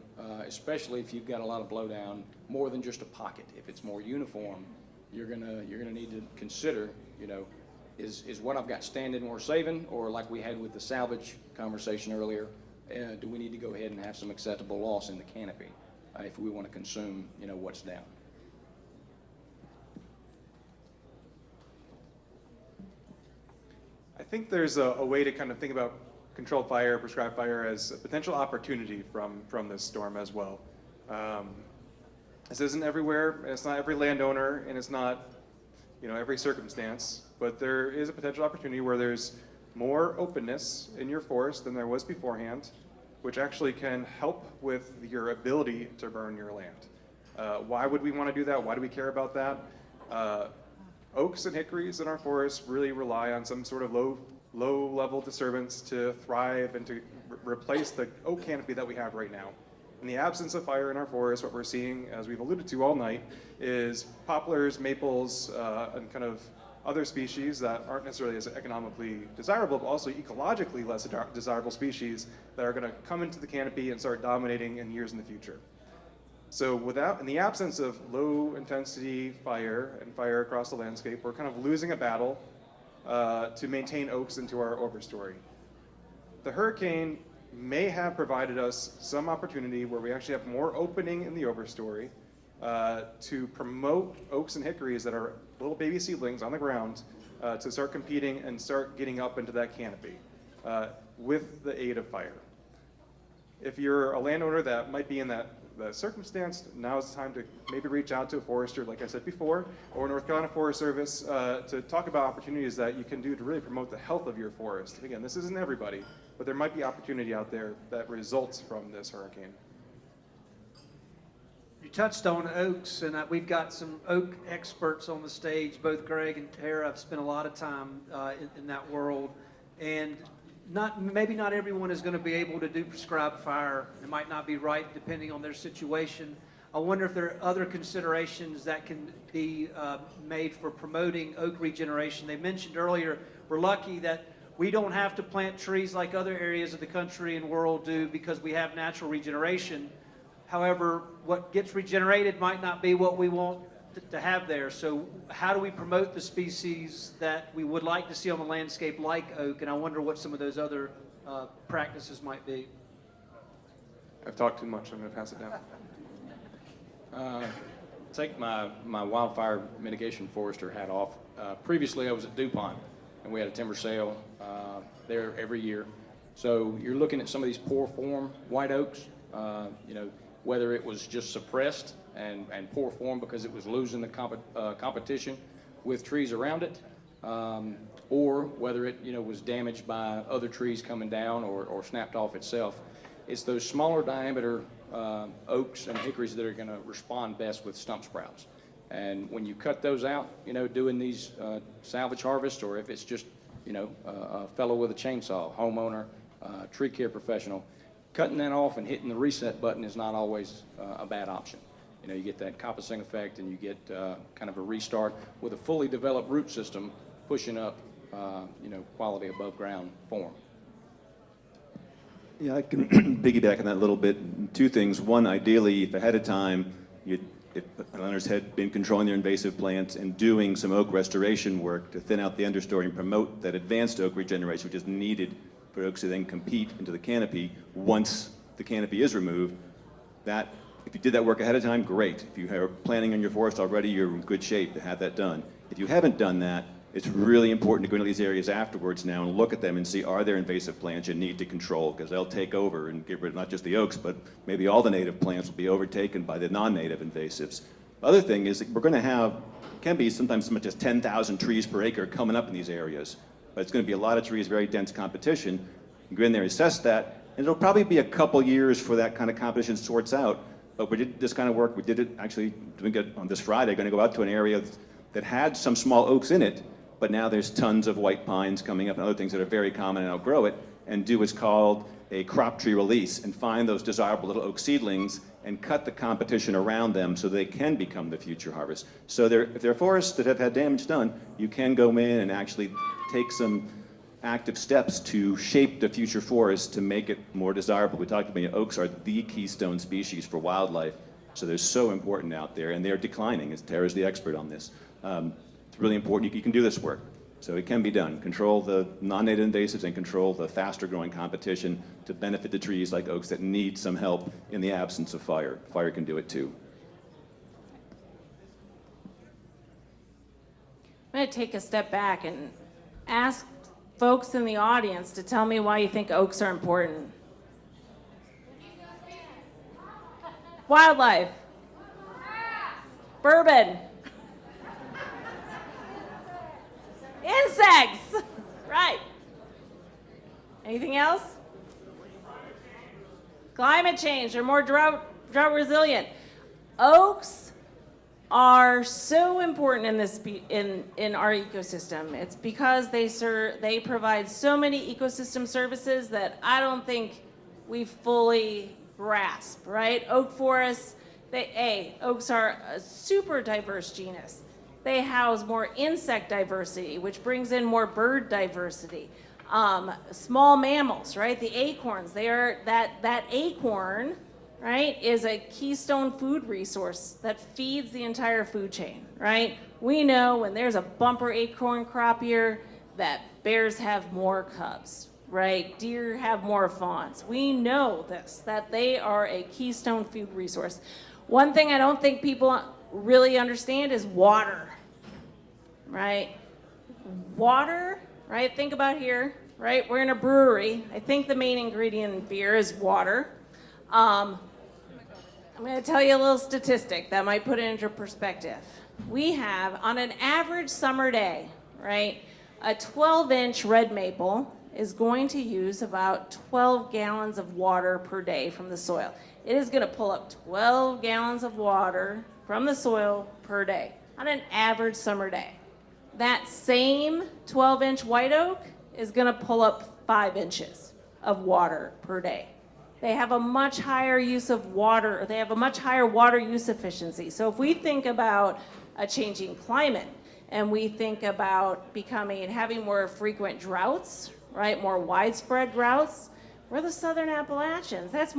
especially if you've got a lot of blowdown, more than just a pocket, if it's more uniform, you're gonna need to consider, is what I've got standing worth saving, or like we had with the salvage conversation earlier, do we need to go ahead and have some acceptable loss in the canopy if we want to consume, what's down? I think there's a way to kind of think about controlled fire, prescribed fire as a potential opportunity from this storm as well. This isn't everywhere, and it's not every landowner, and it's not every circumstance, but there is a potential opportunity where there's more openness in your forest than there was beforehand, which actually can help with your ability to burn your land. Why would we want to do that? Why do we care about that? Oaks and hickories in our forests really rely on some sort of low-level disturbance to thrive and to replace the oak canopy that we have right now. In the absence of fire in our forest, what we're seeing, as we've alluded to all night, is poplars, maples, and kind of other species that aren't necessarily as economically desirable, but also ecologically less desirable species that are going to come into the canopy and start dominating in years in the future. So in the absence of low-intensity fire and fire across the landscape, we're kind of losing a battle to maintain oaks into our overstory. The hurricane may have provided us some opportunity where we actually have more opening in the overstory to promote oaks and hickories that are little baby seedlings on the ground to start competing and start getting up into that canopy with the aid of fire. If you're a landowner that might be in that circumstance, now is the time to maybe reach out to a forester, like I said before, or North Carolina Forest Service to talk about opportunities that you can do to really promote the health of your forest. Again, this isn't everybody, but there might be opportunity out there that results from this hurricane. You touched on oaks, and we've got some oak experts on the stage. Both Greg and Tara have spent a lot of time in that world, and maybe not everyone is going to be able to do prescribed fire. It might not be right depending on their situation. I wonder if there are other considerations that can be made for promoting oak regeneration. They mentioned earlier, we're lucky that we don't have to plant trees like other areas of the country and world do because we have natural regeneration. However, what gets regenerated might not be what we want to have there. So how do we promote the species that we would like to see on the landscape like oak? And I wonder what some of those other practices might be. I've talked too much, I'm going to pass it down. Take my wildfire mitigation forester hat off. Previously I was at DuPont, and we had a timber sale there every year. So you're looking at some of these poor form white oaks, whether it was just suppressed and poor form because it was losing the competition with trees around it, or whether it was damaged by other trees coming down or snapped off itself. It's those smaller diameter oaks and hickories that are going to respond best with stump sprouts. And when you cut those out, doing these salvage harvests, or if it's just a fellow with a chainsaw, homeowner, tree care professional, cutting that off and hitting the reset button is not always a bad option. You get that coppicing effect, and you get kind of a restart with a fully developed root system pushing up, quality above ground form. Yeah, I can piggyback on that a little bit. Two things. One, ideally, if ahead of time you'd landowners had been controlling their invasive plants and doing some oak restoration work to thin out the understory and promote that advanced oak regeneration, which is needed for oaks to then compete into the canopy once the canopy is removed. That, if you did that work ahead of time, great. If you are planning on your forest already, you're in good shape to have that done. If you haven't done that, it's really important to go into these areas afterwards now and look at them and see, are there invasive plants you need to control? Because they'll take over and get rid of not just the oaks, but maybe all the native plants will be overtaken by the non-native invasives. The other thing is that we're going to have, can be sometimes as much as 10,000 trees per acre coming up in these areas. But it's going to be a lot of trees, very dense competition. You go in there and assess that, and it'll probably be a couple years for that kind of competition sorts out. But we did this kind of work, we did it actually doing it on this Friday, going to go out to an area that had some small oaks in it, but now there's tons of white pines coming up and other things that are very common and outgrow it, and do what's called a crop tree release and find those desirable little oak seedlings and cut the competition around them so they can become the future harvest. So if there are forests that have had damage done, you can go in and actually take some active steps to shape the future forest to make it more desirable. We talked about oaks are the keystone species for wildlife, so they're so important out there, and they're declining, as Tara's the expert on this. It's really important. You can do this work. So it can be done. Control the non-native invasives and control the faster growing competition to benefit the trees like oaks that need some help in the absence of fire. Fire can do it too. I'm going to take a step back and ask folks in the audience to tell me why you think oaks are important. Wildlife. Bourbon. Insects. Right. Anything else? Climate change. They're more drought resilient. Oaks are so important in this in our ecosystem. It's because they provide so many ecosystem services that I don't think we fully grasp, right? Oak forests, oaks are a super diverse genus. They house more insect diversity, which brings in more bird diversity. Small mammals, right? The acorns, that acorn, right, is a keystone food resource that feeds the entire food chain, right? We know when there's a bumper acorn crop year that bears have more cubs, right? Deer have more fawns. We know this, that they are a keystone food resource. One thing I don't think people really understand is water, right? Water, right? Think about here, right? We're in a brewery. I think the main ingredient in beer is water. I'm going to tell you a little statistic that might put it into perspective. We have, on an average summer day, right, a 12-inch red maple is going to use about 12 gallons of water per day from the soil. It is going to pull up 12 gallons of water from the soil per day on an average summer day. That same 12-inch white oak is going to pull up 5 inches of water per day. They have a much higher use of water, or they have a much higher water use efficiency. So if we think about a changing climate and we think about having more frequent droughts, right, more widespread droughts, we're the Southern Appalachians. That's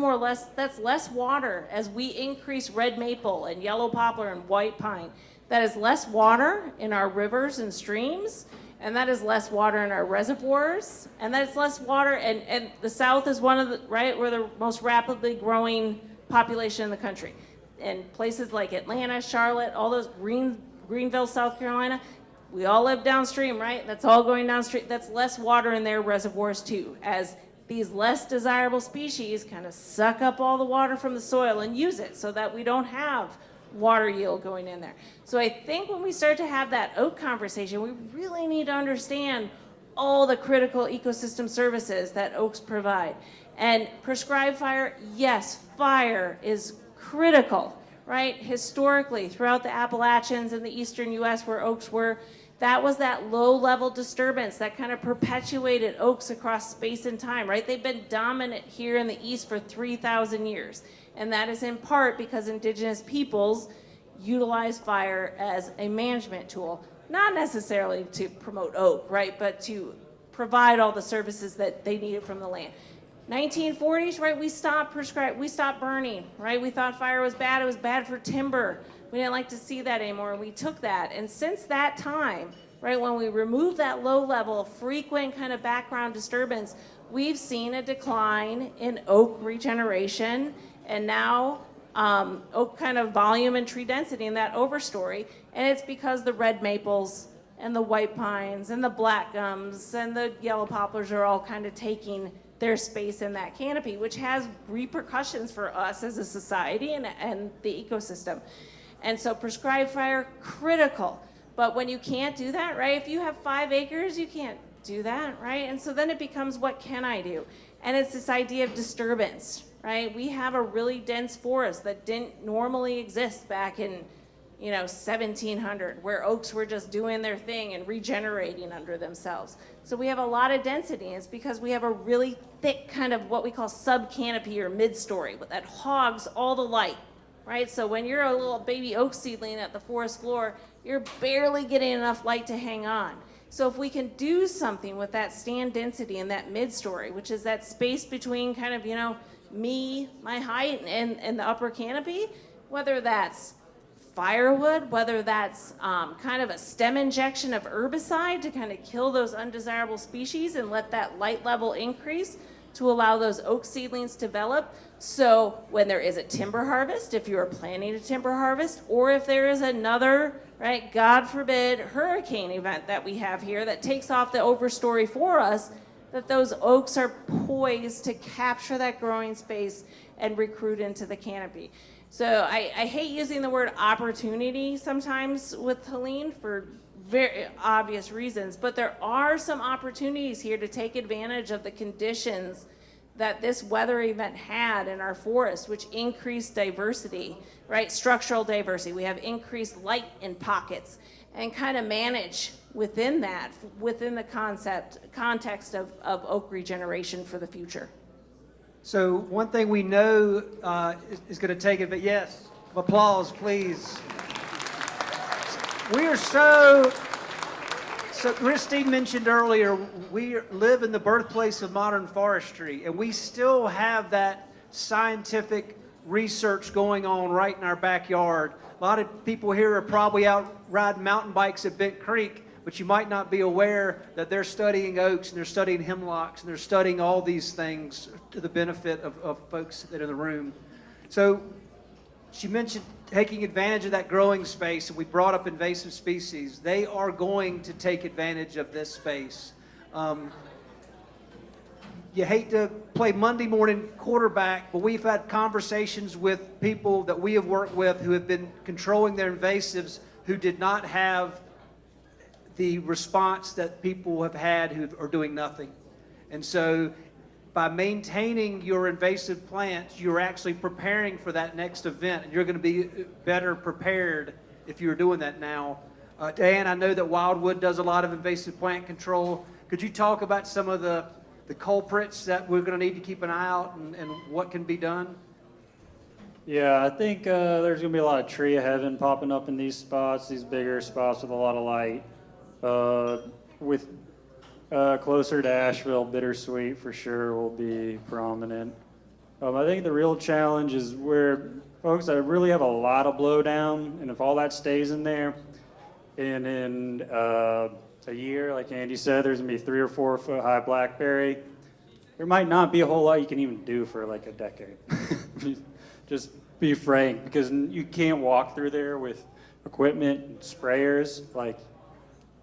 less water as we increase red maple and yellow poplar and white pine. That is less water in our rivers and streams, and that is less water in our reservoirs, and that is less water, and the South is one of the, right, we're the most rapidly growing population in the country. And places like Atlanta, Charlotte, all those, Greenville, South Carolina, we all live downstream, right? That's all going downstream. That's less water in their reservoirs too, as these less desirable species kind of suck up all the water from the soil and use it so that we don't have water yield going in there. So I think when we start to have that oak conversation, we really need to understand all the critical ecosystem services that oaks provide. And prescribed fire, yes, fire is critical, right? Historically, throughout the Appalachians and the eastern US where oaks were, that was that low-level disturbance that kind of perpetuated oaks across space and time, right? They've been dominant here in the east for 3,000 years. And that is in part because indigenous peoples utilize fire as a management tool, not necessarily to promote oak, right, but to provide all the services that they needed from the land. 1940s, right, we stopped burning, right? We thought fire was bad. It was bad for timber. We didn't like to see that anymore, and we took that. And since that time, right, when we removed that low level, frequent kind of background disturbance, we've seen a decline in oak regeneration, and now oak kind of volume and tree density in that overstory. And it's because the red maples and the white pines and the black gums and the yellow poplars are all kind of taking their space in that canopy, which has repercussions for us as a society and the ecosystem. And so prescribed fire, critical. But when you can't do that, right, if you have 5 acres, you can't do that, right? And so then it becomes, what can I do? And it's this idea of disturbance, right? We have a really dense forest that didn't normally exist back in, 1700, where oaks were just doing their thing and regenerating under themselves. So we have a lot of density, and it's because we have a really thick kind of what we call sub-canopy or mid-story that hogs all the light, right? So when you're a little baby oak seedling at the forest floor, you're barely getting enough light to hang on. So if we can do something with that stand density and that mid-story, which is that space between kind of, me, my height, and the upper canopy, whether that's firewood, whether that's kind of a stem injection of herbicide to kind of kill those undesirable species and let that light level increase to allow those oak seedlings to develop. So when there is a timber harvest, if you are planning a timber harvest, or if there is another, right, God forbid, hurricane event that we have here that takes off the overstory for us, that those oaks are poised to capture that growing space and recruit into the canopy. So I hate using the word opportunity sometimes with Helene for very obvious reasons, but there are some opportunities here to take advantage of the conditions that this weather event had in our forest, which increased diversity, right? Structural diversity. We have increased light in pockets, and kind of manage within that, within the context of oak regeneration for the future. So one thing we know is going to take it, but yes, applause, please. We are so Christine mentioned earlier, we live in the birthplace of modern forestry, and we still have that scientific research going on right in our backyard. A lot of people here are probably out riding mountain bikes at Bent Creek, but you might not be aware that they're studying oaks and they're studying hemlocks and they're studying all these things to the benefit of folks that are in the room. So she mentioned taking advantage of that growing space, and we brought up invasive species. They are going to take advantage of this space. You hate to play Monday morning quarterback, but we've had conversations with people that we have worked with who have been controlling their invasives who did not have the response that people have had who are doing nothing. And so by maintaining your invasive plants, you're actually preparing for that next event, and you're going to be better prepared if you're doing that now. Dan, I know that Wildwood does a lot of invasive plant control. Could you talk about some of the culprits that we're going to need to keep an eye out and what can be done? Yeah, I think there's going to be a lot of tree of heaven popping up in these spots, these bigger spots with a lot of light. With closer to Asheville, bittersweet for sure will be prominent. I think the real challenge is where folks that really have a lot of blowdown, and if all that stays in there, and in a year, like Andy said, there's gonna be 3 or 4 foot high blackberry. There might not be a whole lot you can even do for like a decade. Just be frank, because you can't walk through there with equipment and sprayers. Like,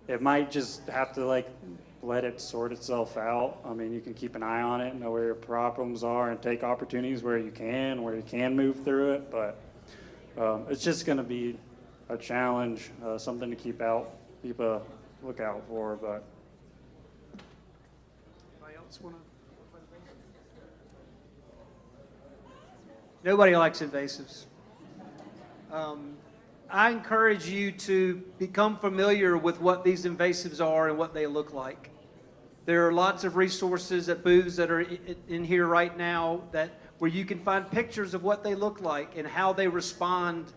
it might just have to like let it sort itself out. I mean, you can keep an eye on it, know where your problems are, and take opportunities where you can move through it. But it's just going to be a challenge, something to keep a lookout for. But Anybody else want to? Nobody likes invasives. I encourage you to become familiar with what these invasives are and what they look like. There are lots of resources at booths that are in here right now where you can find pictures of what they look like and how they respond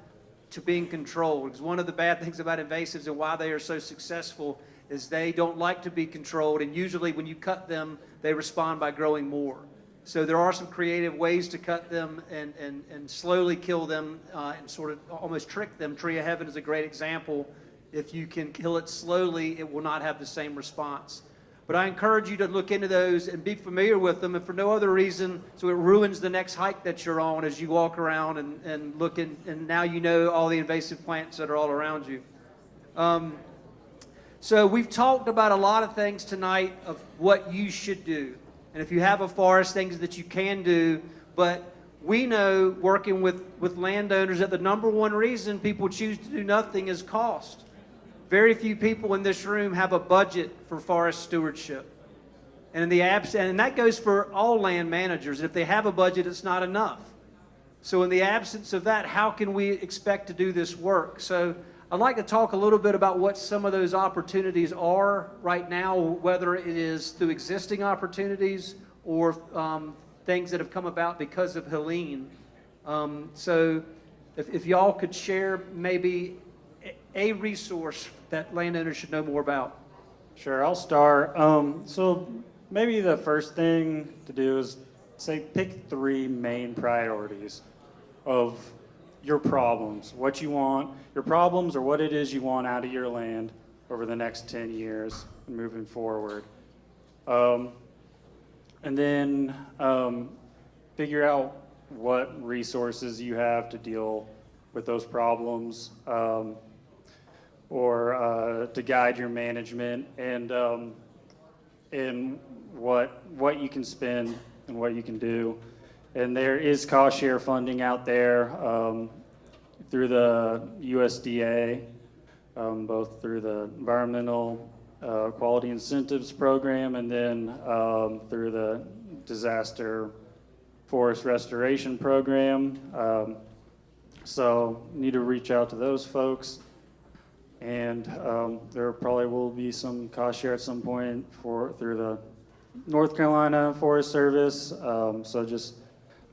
to being controlled. Because one of the bad things about invasives and why they are so successful is they don't like to be controlled, and usually when you cut them, they respond by growing more. So there are some creative ways to cut them and slowly kill them and sort of almost trick them. Tree of Heaven is a great example. If you can kill it slowly, it will not have the same response. But I encourage you to look into those and be familiar with them, and for no other reason, so it ruins the next hike that you're on as you walk around and look in, and now you know all the invasive plants that are all around you. So we've talked about a lot of things tonight of what you should do. And if you have a forest, things that you can do. But we know, working with landowners, that the number one reason people choose to do nothing is cost. Very few people in this room have a budget for forest stewardship. And in the and that goes for all land managers. If they have a budget, it's not enough. So in the absence of that, how can we expect to do this work? So I'd like to talk a little bit about what some of those opportunities are right now, whether it is through existing opportunities or things that have come about because of Helene. So if y'all could share maybe a resource that landowners should know more about. Sure, I'll start. So maybe the first thing to do is pick 3 main priorities of your problems, what you want, your problems, or what it is you want out of your land over the next 10 years and moving forward. And then figure out what resources you have to deal with those problems, or to guide your management, and what you can spend and what you can do. And there is cost share funding out there through the USDA, both through the Environmental Quality Incentives Program and then through the Disaster Forest Restoration Program. So need to reach out to those folks. And there probably will be some cost share at some point through the North Carolina Forest Service. So just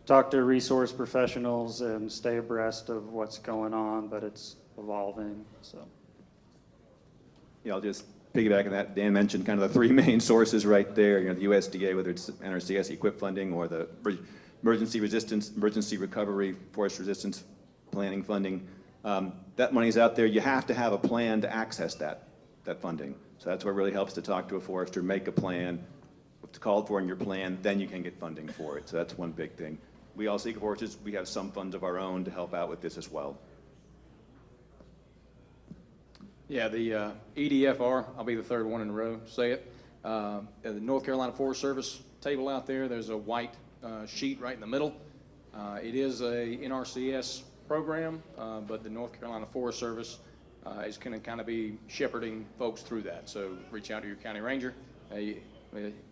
talk to resource professionals and stay abreast of what's going on, but it's evolving. So Yeah, I'll just piggyback on that. Dan mentioned kind of the 3 main sources right there. You know, the USDA, whether it's NRCS equip funding or the emergency recovery, forest resistance planning funding. That money's out there. You have to have a plan to access that funding. So that's where it really helps to talk to a forester, make a plan, what's called for in your plan, then you can get funding for it. So that's one big thing. We also, EcoForesters, we have some funds of our own to help out with this as well. Yeah, the EDFR, I'll be the 3rd one in a row to say it. The North Carolina Forest Service table out there, there's a white sheet right in the middle. It is a NRCS program, but the North Carolina Forest Service is going to kind of be shepherding folks through that. So reach out to your county ranger.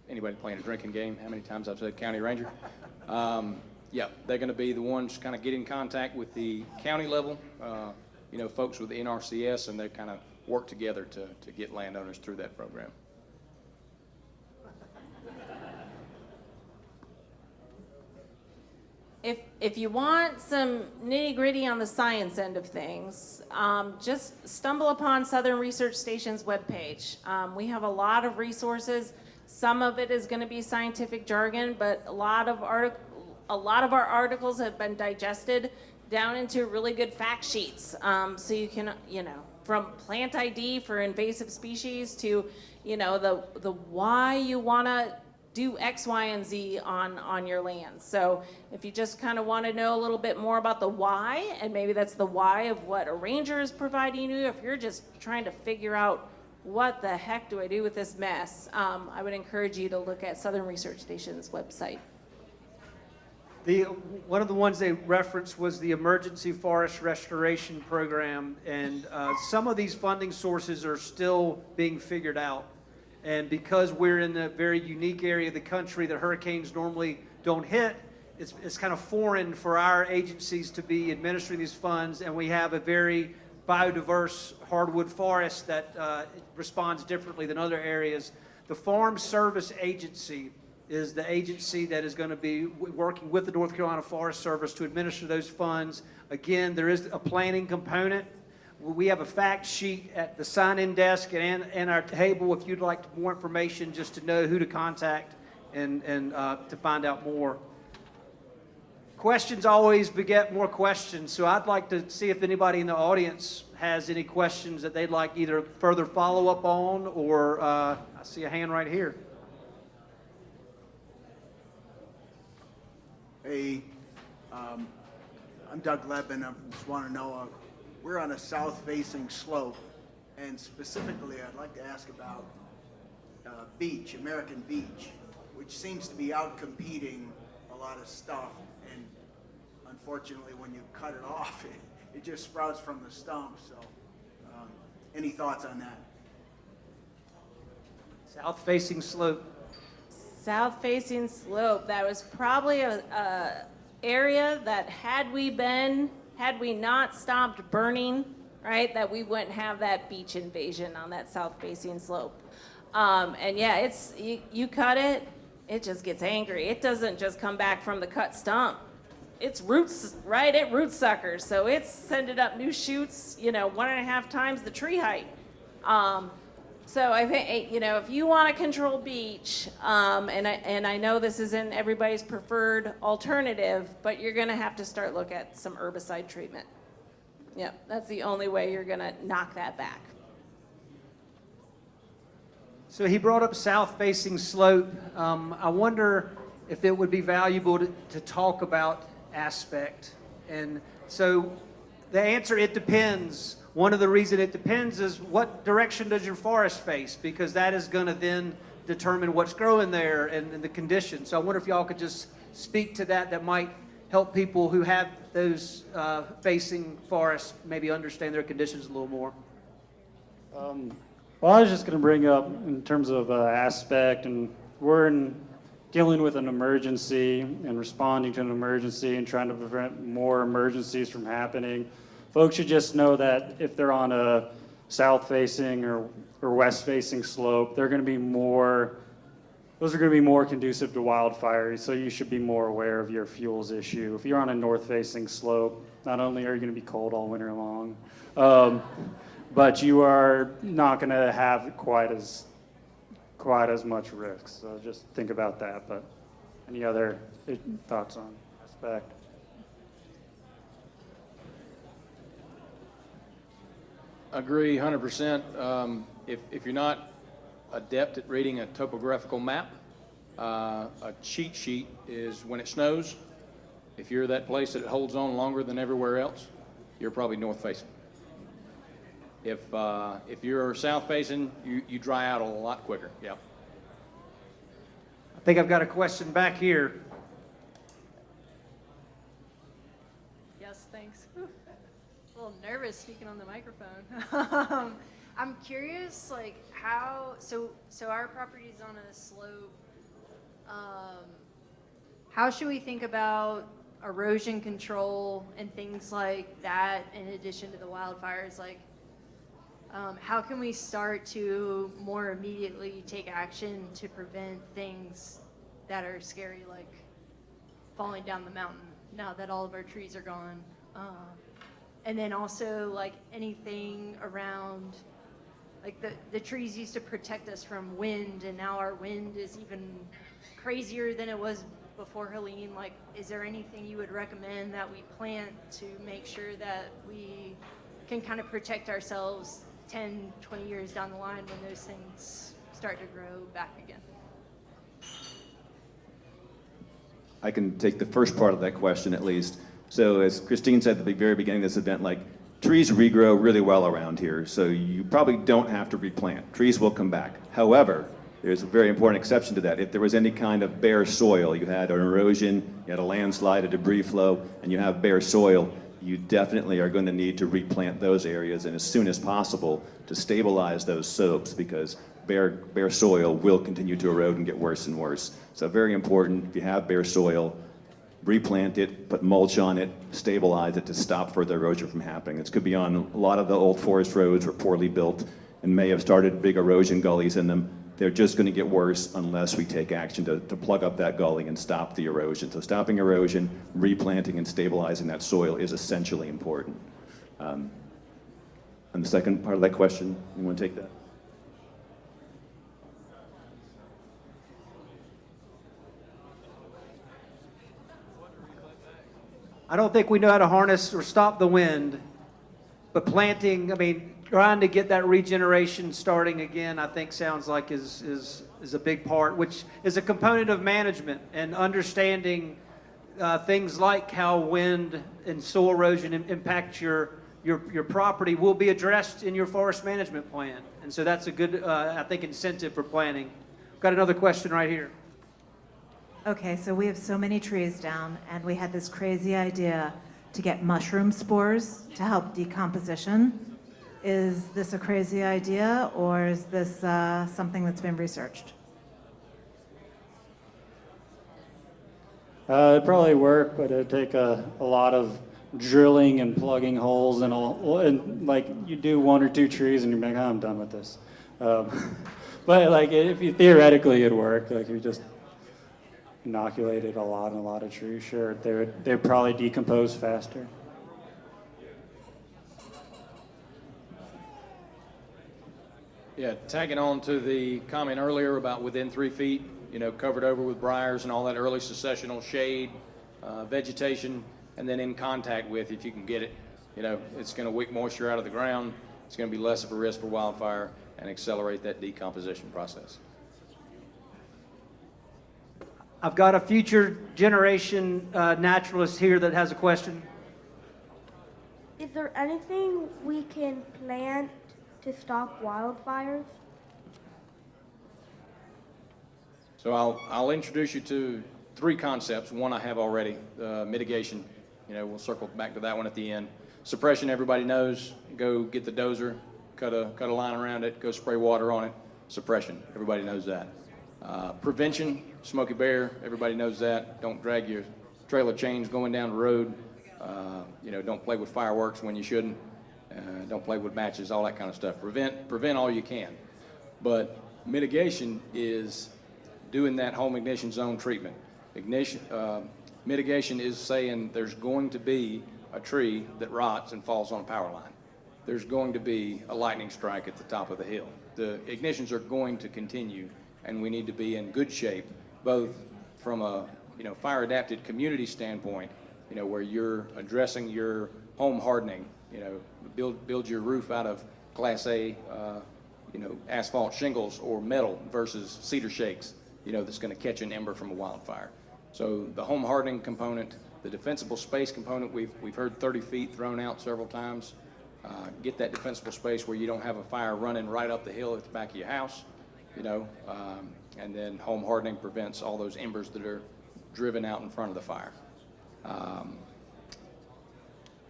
Anybody playing a drinking game? How many times I've said county ranger? Yeah, they're going to be the ones kind of get in contact with the county level, folks with the NRCS, and they kind of work together to get landowners through that program. If you want some nitty-gritty on the science end of things, just stumble upon Southern Research Station's webpage. We have a lot of resources. Some of it is going to be scientific jargon, but a lot of our articles have been digested down into really good fact sheets. So you can, from plant ID for invasive species to, the why you want to do X, Y, and Z on your land. So if you just kind of want to know a little bit more about the why, and maybe that's the why of what a ranger is providing you, if you're just trying to figure out what the heck do I do with this mess, I would encourage you to look at Southern Research Station's website. One of the ones they referenced was the Emergency Forest Restoration Program, and some of these funding sources are still being figured out. And because we're in a very unique area of the country that hurricanes normally don't hit, it's kind of foreign for our agencies to be administering these funds, and we have a very biodiverse hardwood forest that responds differently than other areas. The Farm Service Agency is the agency that is going to be working with the North Carolina Forest Service to administer those funds. Again, there is a planning component. We have a fact sheet at the sign-in desk and our table if you'd like more information just to know who to contact and to find out more. Questions always beget more questions, so I'd like to see if anybody in the audience has any questions that they'd like either further follow-up on, or I see a hand right here. Hey, I'm Doug Lebin. I just want to know, we're on a south-facing slope, and specifically I'd like to ask about beech, American beech, which seems to be out-competing a lot of stuff, and unfortunately when you cut it off, it just sprouts from the stump. So any thoughts on that? South-facing slope. South-facing slope, that was probably a area that had we not stopped burning, right, that we wouldn't have that beach invasion on that south-facing slope. And yeah, it's, you cut it, it just gets angry. It doesn't just come back from the cut stump. It's roots, right? It root suckers. So it's sending up new shoots, 1.5 times the tree height. So I think, if you want to control beech, and I know this isn't everybody's preferred alternative, but you're going to have to start look at some herbicide treatment. Yeah, that's the only way you're going to knock that back. So he brought up south-facing slope. I wonder if it would be valuable to talk about aspect. And so the answer, it depends. One of the reasons it depends is what direction does your forest face, because that is going to then determine what's growing there and the conditions. So I wonder if y'all could just speak to that. That might help people who have those facing forests maybe understand their conditions a little more. Well, I was just going to bring up in terms of aspect, and we're dealing with an emergency and responding to an emergency and trying to prevent more emergencies from happening. Folks should just know that if they're on a south-facing or west-facing slope, those are going to be more conducive to wildfires, so you should be more aware of your fuels issue. If you're on a north-facing slope, not only are you going to be cold all winter long, but you are not going to have quite as much risk. So just think about that. But any other thoughts on aspect? Agree 100%. If you're not adept at reading a topographical map, a cheat sheet is when it snows. If you're that place that it holds on longer than everywhere else, you're probably north facing. If you're south facing, you dry out a lot quicker. Yeah. I think I've got a question back here. Yes, thanks. Whew. A little nervous speaking on the microphone. I'm curious, like how, so our property's on a slope. How should we think about erosion control and things like that in addition to the wildfires? Like, how can we start to more immediately take action to prevent things that are scary, like falling down the mountain now that all of our trees are gone? And then also like anything around, like the trees used to protect us from wind, and now our wind is even crazier than it was before Helene. Like, is there anything you would recommend that we plant to make sure that we can kind of protect ourselves 10, 20 years down the line when those things start to grow back again? I can take the first part of that question at least. So as Christine said at the very beginning of this event, like trees regrow really well around here, so you probably don't have to replant. Trees will come back. However, there's a very important exception to that. If there was any kind of bare soil, you had an erosion, you had a landslide, a debris flow, and you have bare soil, you definitely are going to need to replant those areas, and as soon as possible to stabilize those slopes, because bare soil will continue to erode and get worse and worse. So very important, if you have bare soil, replant it, put mulch on it, stabilize it to stop further erosion from happening. This could be on a lot of the old forest roads were poorly built and may have started big erosion gullies in them. They're just going to get worse unless we take action to plug up that gully and stop the erosion. So stopping erosion, replanting and stabilizing that soil is essentially important. And the second part of that question, you want to take that? I don't think we know how to harness or stop the wind, but planting, I mean, trying to get that regeneration starting again, I think sounds like is a big part, which is a component of management and understanding things like how wind and soil erosion impact your property will be addressed in your forest management plan. And so that's a good, I think, incentive for planning. Got another question right here. Okay, so we have so many trees down, and we had this crazy idea to get mushroom spores to help decomposition. Is this a crazy idea, or is this something that's been researched? It'd probably work, but it'd take a lot of drilling and plugging holes and like you do 1 or 2 trees and you're like, oh, I'm done with this. But like if you theoretically it'd work, like if you just inoculated a lot of trees, sure, they'd probably decompose faster. Yeah, tagging on to the comment earlier about within 3 feet, you know, covered over with briars and all that early successional shade, vegetation, and then in contact with, if you can get it, you know, it's going to wick moisture out of the ground. It's going to be less of a risk for wildfire and accelerate that decomposition process. I've got a future generation naturalist here that has a question. Is there anything we can plant to stop wildfires? So I'll introduce you to 3 concepts. One I have already, mitigation. You know, we'll circle back to that one at the end. Suppression, everybody knows. Go get the dozer, cut a line around it, go spray water on it. Suppression, everybody knows that. Prevention, Smokey Bear, everybody knows that. Don't drag your trailer chains going down the road. You know, don't play with fireworks when you shouldn't. Don't play with matches, all that kind of stuff. Prevent all you can. But mitigation is doing that home ignition zone treatment. Mitigation is saying there's going to be a tree that rots and falls on a power line. There's going to be a lightning strike at the top of the hill. The ignitions are going to continue, and we need to be in good shape, both from a fire adapted community standpoint, where you're addressing your home hardening, build your roof out of Class A, asphalt shingles or metal versus cedar shakes, that's going to catch an ember from a wildfire. So the home hardening component, the defensible space component, we've heard 30 feet thrown out several times. Get that defensible space where you don't have a fire running right up the hill at the back of your house, and then home hardening prevents all those embers that are driven out in front of the fire.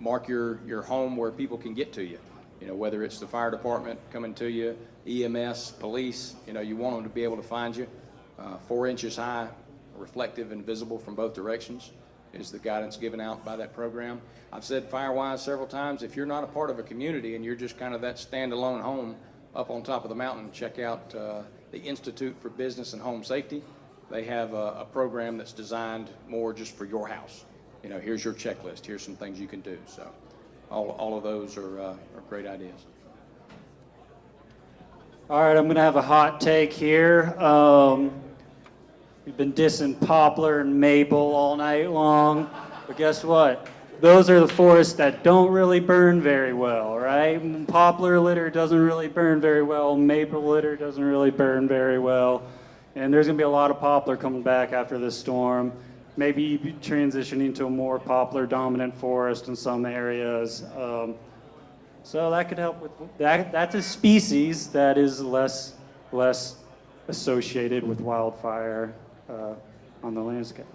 Mark your home where people can get to you, whether it's the fire department coming to you, EMS, police, you want them to be able to find you. 4 inches high, reflective and visible from both directions is the guidance given out by that program. I've said Firewise several times, if you're not a part of a community and you're just kind of that standalone home up on top of the mountain, check out the Institute for Business and Home Safety. They have a program that's designed more just for your house. Here's your checklist, here's some things you can do. So all of those are great ideas. All right, I'm going to have a hot take here. We've been dissing poplar and maple all night long, but guess what? Those are the forests that don't really burn very well, right? Poplar litter doesn't really burn very well. Maple litter doesn't really burn very well. And there's going to be a lot of poplar coming back after this storm. Maybe transitioning to a more poplar-dominant forest in some areas. So that could help with that. That's a species that is less associated with wildfire on the landscape.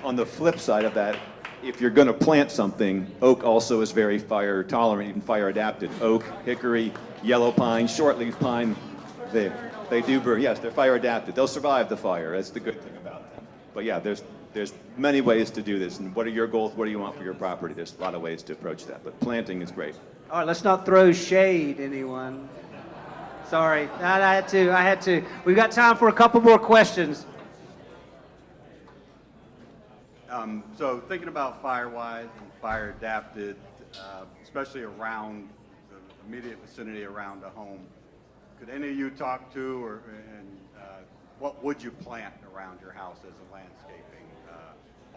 On the flip side of that, if you're going to plant something, oak also is very fire tolerant, even fire adapted. Oak, hickory, yellow pine, shortleaf pine, they do burn. Yes, they're fire adapted. They'll survive the fire. That's the good thing about them. But yeah, there's many ways to do this. And what are your goals? What do you want for your property? There's a lot of ways to approach that. But planting is great. All right, let's not throw shade, anyone. Sorry, I had to. We've got time for a couple more questions. So thinking about Firewise and fire adapted, especially around the immediate vicinity around the home, could any of you talk to or what would you plant around your house as a landscaping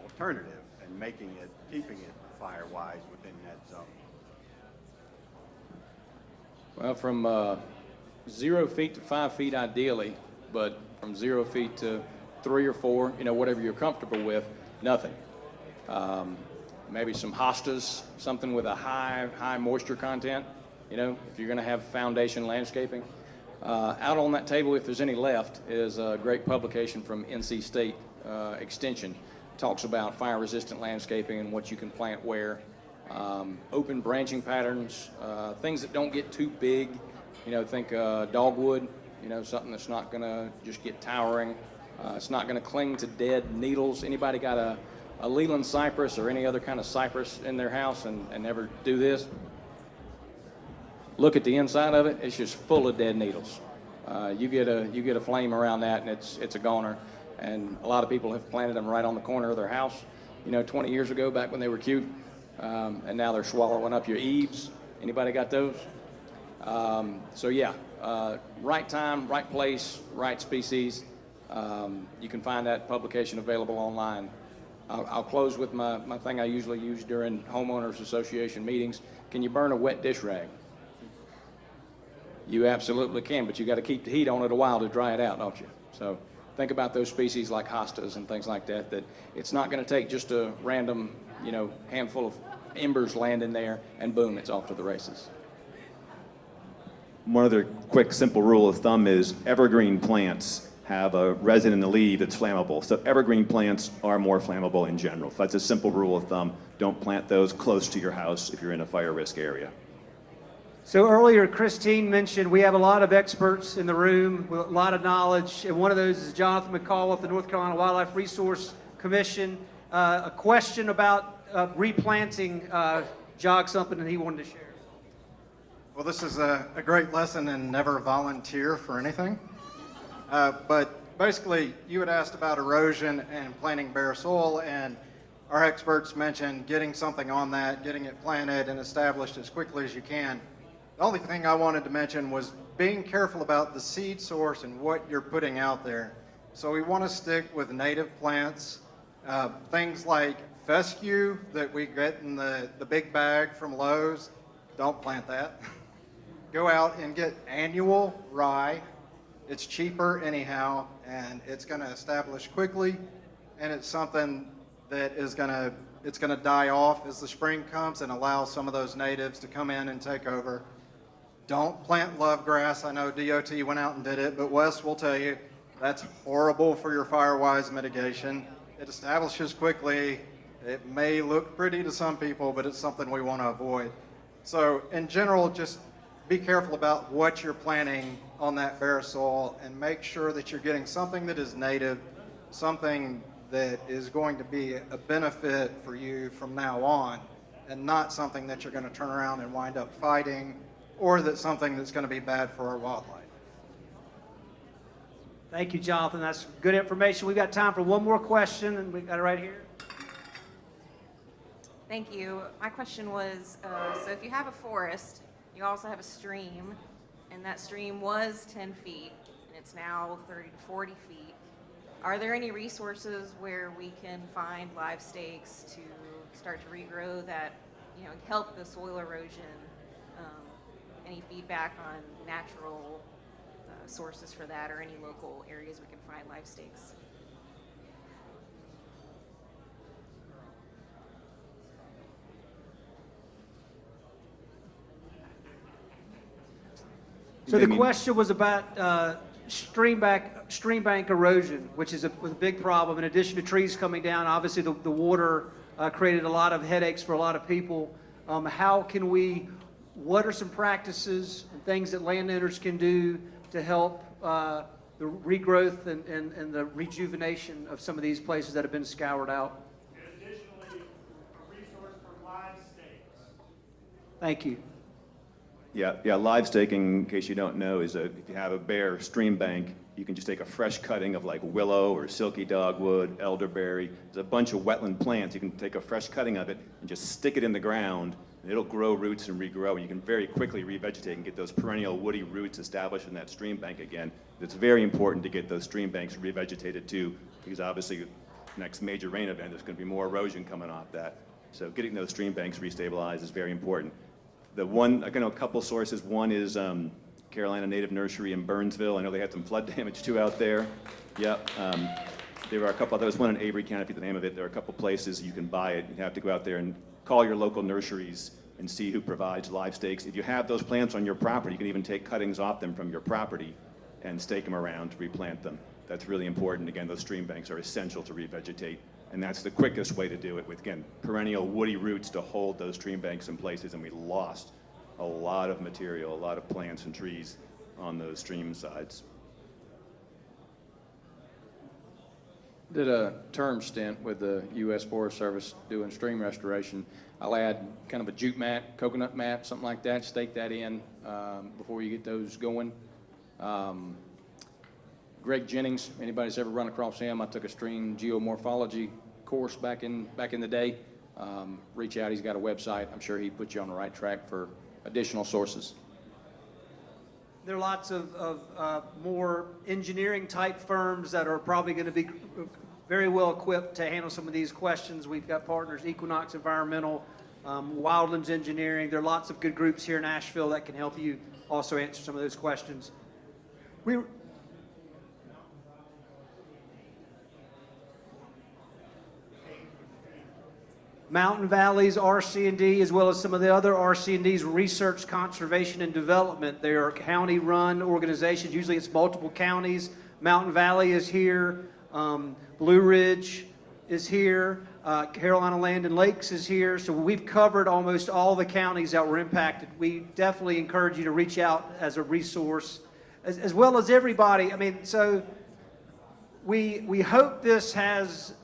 alternative and keeping it fire-wise within that zone? Well, from 0 feet to 5 feet ideally, but from 0 feet to 3 or 4, whatever you're comfortable with, nothing. Maybe some hostas, something with a high moisture content, if you're going to have foundation landscaping. Out on that table, if there's any left, is a great publication from NC State Extension. Talks about fire-resistant landscaping and what you can plant where. Open branching patterns, things that don't get too big. Think dogwood, something that's not going to just get towering. It's not going to cling to dead needles. Anybody got a Leland cypress or any other kind of cypress in their house and never do this? Look at the inside of it. It's just full of dead needles. You get a flame around that, and it's a goner. And a lot of people have planted them right on the corner of their house, 20 years ago, back when they were cute. And now they're swallowing up your eaves. Anybody got those? So yeah, right time, right place, right species. You can find that publication available online. I'll close with my thing I usually use during homeowners association meetings. Can you burn a wet dish rag? You absolutely can, but you got to keep the heat on it a while to dry it out, don't you? So think about those species like hostas and things like that, that it's not going to take just a random, handful of embers landing there and boom, it's off to the races. One other quick, simple rule of thumb is evergreen plants have a resin in the leaf that's flammable. So evergreen plants are more flammable in general. So that's a simple rule of thumb. Don't plant those close to your house if you're in a fire risk area. So earlier, Christine mentioned we have a lot of experts in the room with a lot of knowledge, and one of those is Jonathan McCall of the North Carolina Wildlife Resource Commission. A question about replanting jogged something that he wanted to share. Well, this is a great lesson in never volunteer for anything. But basically, you had asked about erosion and planting bare soil, and our experts mentioned getting something on that, getting it planted and established as quickly as you can. The only thing I wanted to mention was being careful about the seed source and what you're putting out there. So we want to stick with native plants, things like fescue that we get in the big bag from Lowe's. Don't plant that. Go out and get annual rye. It's cheaper anyhow, and it's going to establish quickly, and it's something that is going to die off as the spring comes and allow some of those natives to come in and take over. Don't plant love grass. I know DOT went out and did it, but Wes will tell you that's horrible for your fire-wise mitigation. It establishes quickly. It may look pretty to some people, but it's something we want to avoid. So in general, just be careful about what you're planting on that bare soil and make sure that you're getting something that is native, something that is going to be a benefit for you from now on, and not something that you're going to turn around and wind up fighting, or that's something that's going to be bad for our wildlife. Thank you, Jonathan. That's good information. We've got time for one more question, and we got it right here. Thank you. My question was, so if you have a forest, you also have a stream, and that stream was 10 feet, and it's now 30 to 40 feet. Are there any resources where we can find live stakes to start to regrow that, help the soil erosion? Any feedback on natural sources for that, or any local areas we can find live stakes? So the question was about stream bank erosion, which is a big problem. In addition to trees coming down, obviously the water created a lot of headaches for a lot of people. What are some practices and things that landowners can do to help the regrowth and the rejuvenation of some of these places that have been scoured out? Additionally, a resource for live stakes. Thank you. Yeah, live staking, in case you don't know, is if you have a bare stream bank, you can just take a fresh cutting of like willow or silky dogwood, elderberry. There's a bunch of wetland plants. You can take a fresh cutting of it and just stick it in the ground And it'll grow roots and regrow, and you can very quickly revegetate and get those perennial woody roots established in that stream bank again. It's very important to get those stream banks revegetated too, because obviously next major rain event, there's going to be more erosion coming off that. So getting those stream banks restabilized is very important. The one, I know a couple sources. One is Carolina Native Nursery in Burnsville. I know they had some flood damage too out there. Yep. There are a couple, there was one in Avery County, I forget the name of it. There are a couple places you can buy it. You have to go out there and call your local nurseries and see who provides live stakes. If you have those plants on your property, you can even take cuttings off them from your property and stake them around to replant them. That's really important. Again, those stream banks are essential to revegetate, and that's the quickest way to do it with, again, perennial woody roots to hold those stream banks in places, and we lost a lot of material, a lot of plants and trees on those stream sides. Did a term stint with the U.S. Forest Service doing stream restoration. I'll add kind of a jute mat, coconut mat, something like that, stake that in before you get those going. Greg Jennings, anybody's ever run across him? I took a stream geomorphology course back in the day. Reach out, he's got a website. I'm sure he'd put you on the right track for additional sources. There are lots of more engineering type firms that are probably going to be very well equipped to handle some of these questions. We've got partners, Equinox Environmental, Wildlands Engineering. There are lots of good groups here in Asheville that can help you also answer some of those questions. Mountain Valleys, RC&D, as well as some of the other RC&D's research, conservation, and development. They are county-run organizations. Usually it's multiple counties. Mountain Valley is here. Blue Ridge is here. Carolina Land and Lakes is here. So we've covered almost all the counties that were impacted. We definitely encourage you to reach out as a resource, as well as everybody. I mean, so we hope this has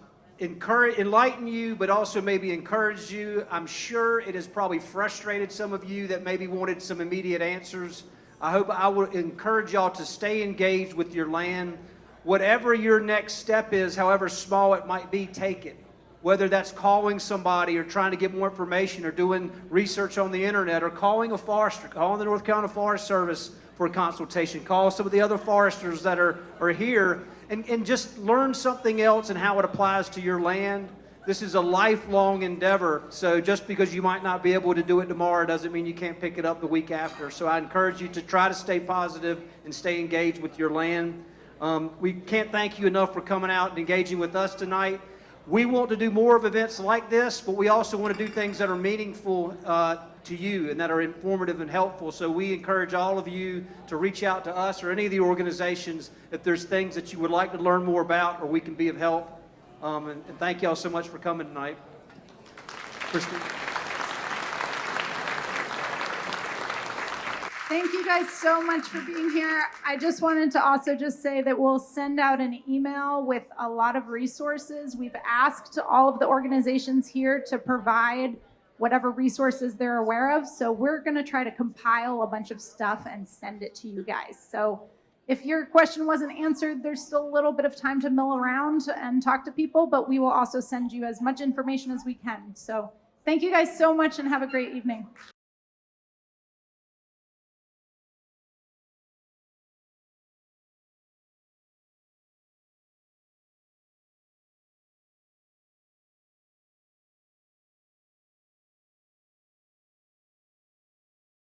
enlighten you, but also maybe encourage you. I'm sure it has probably frustrated some of you that maybe wanted some immediate answers. I would encourage y'all to stay engaged with your land. Whatever your next step is, however small it might be, take it. Whether that's calling somebody or trying to get more information or doing research on the internet or calling a forester, calling the North Carolina Forest Service for a consultation, call some of the other foresters that are here. And just learn something else and how it applies to your land. This is a lifelong endeavor, so just because you might not be able to do it tomorrow doesn't mean you can't pick it up the week after. So I encourage you to try to stay positive and stay engaged with your land. We can't thank you enough for coming out and engaging with us tonight. We want to do more of events like this, but we also want to do things that are meaningful to you and that are informative and helpful. So we encourage all of you to reach out to us or any of the organizations if there's things that you would like to learn more about or we can be of help. And thank y'all so much for coming tonight. Christine. Thank you guys so much for being here. I just wanted to also just say that we'll send out an email with a lot of resources. We've asked all of the organizations here to provide whatever resources they're aware of. So we're going to try to compile a bunch of stuff and send it to you guys. So if your question wasn't answered, there's still a little bit of time to mill around and talk to people, but we will also send you as much information as we can. So thank you guys so much and have a great evening.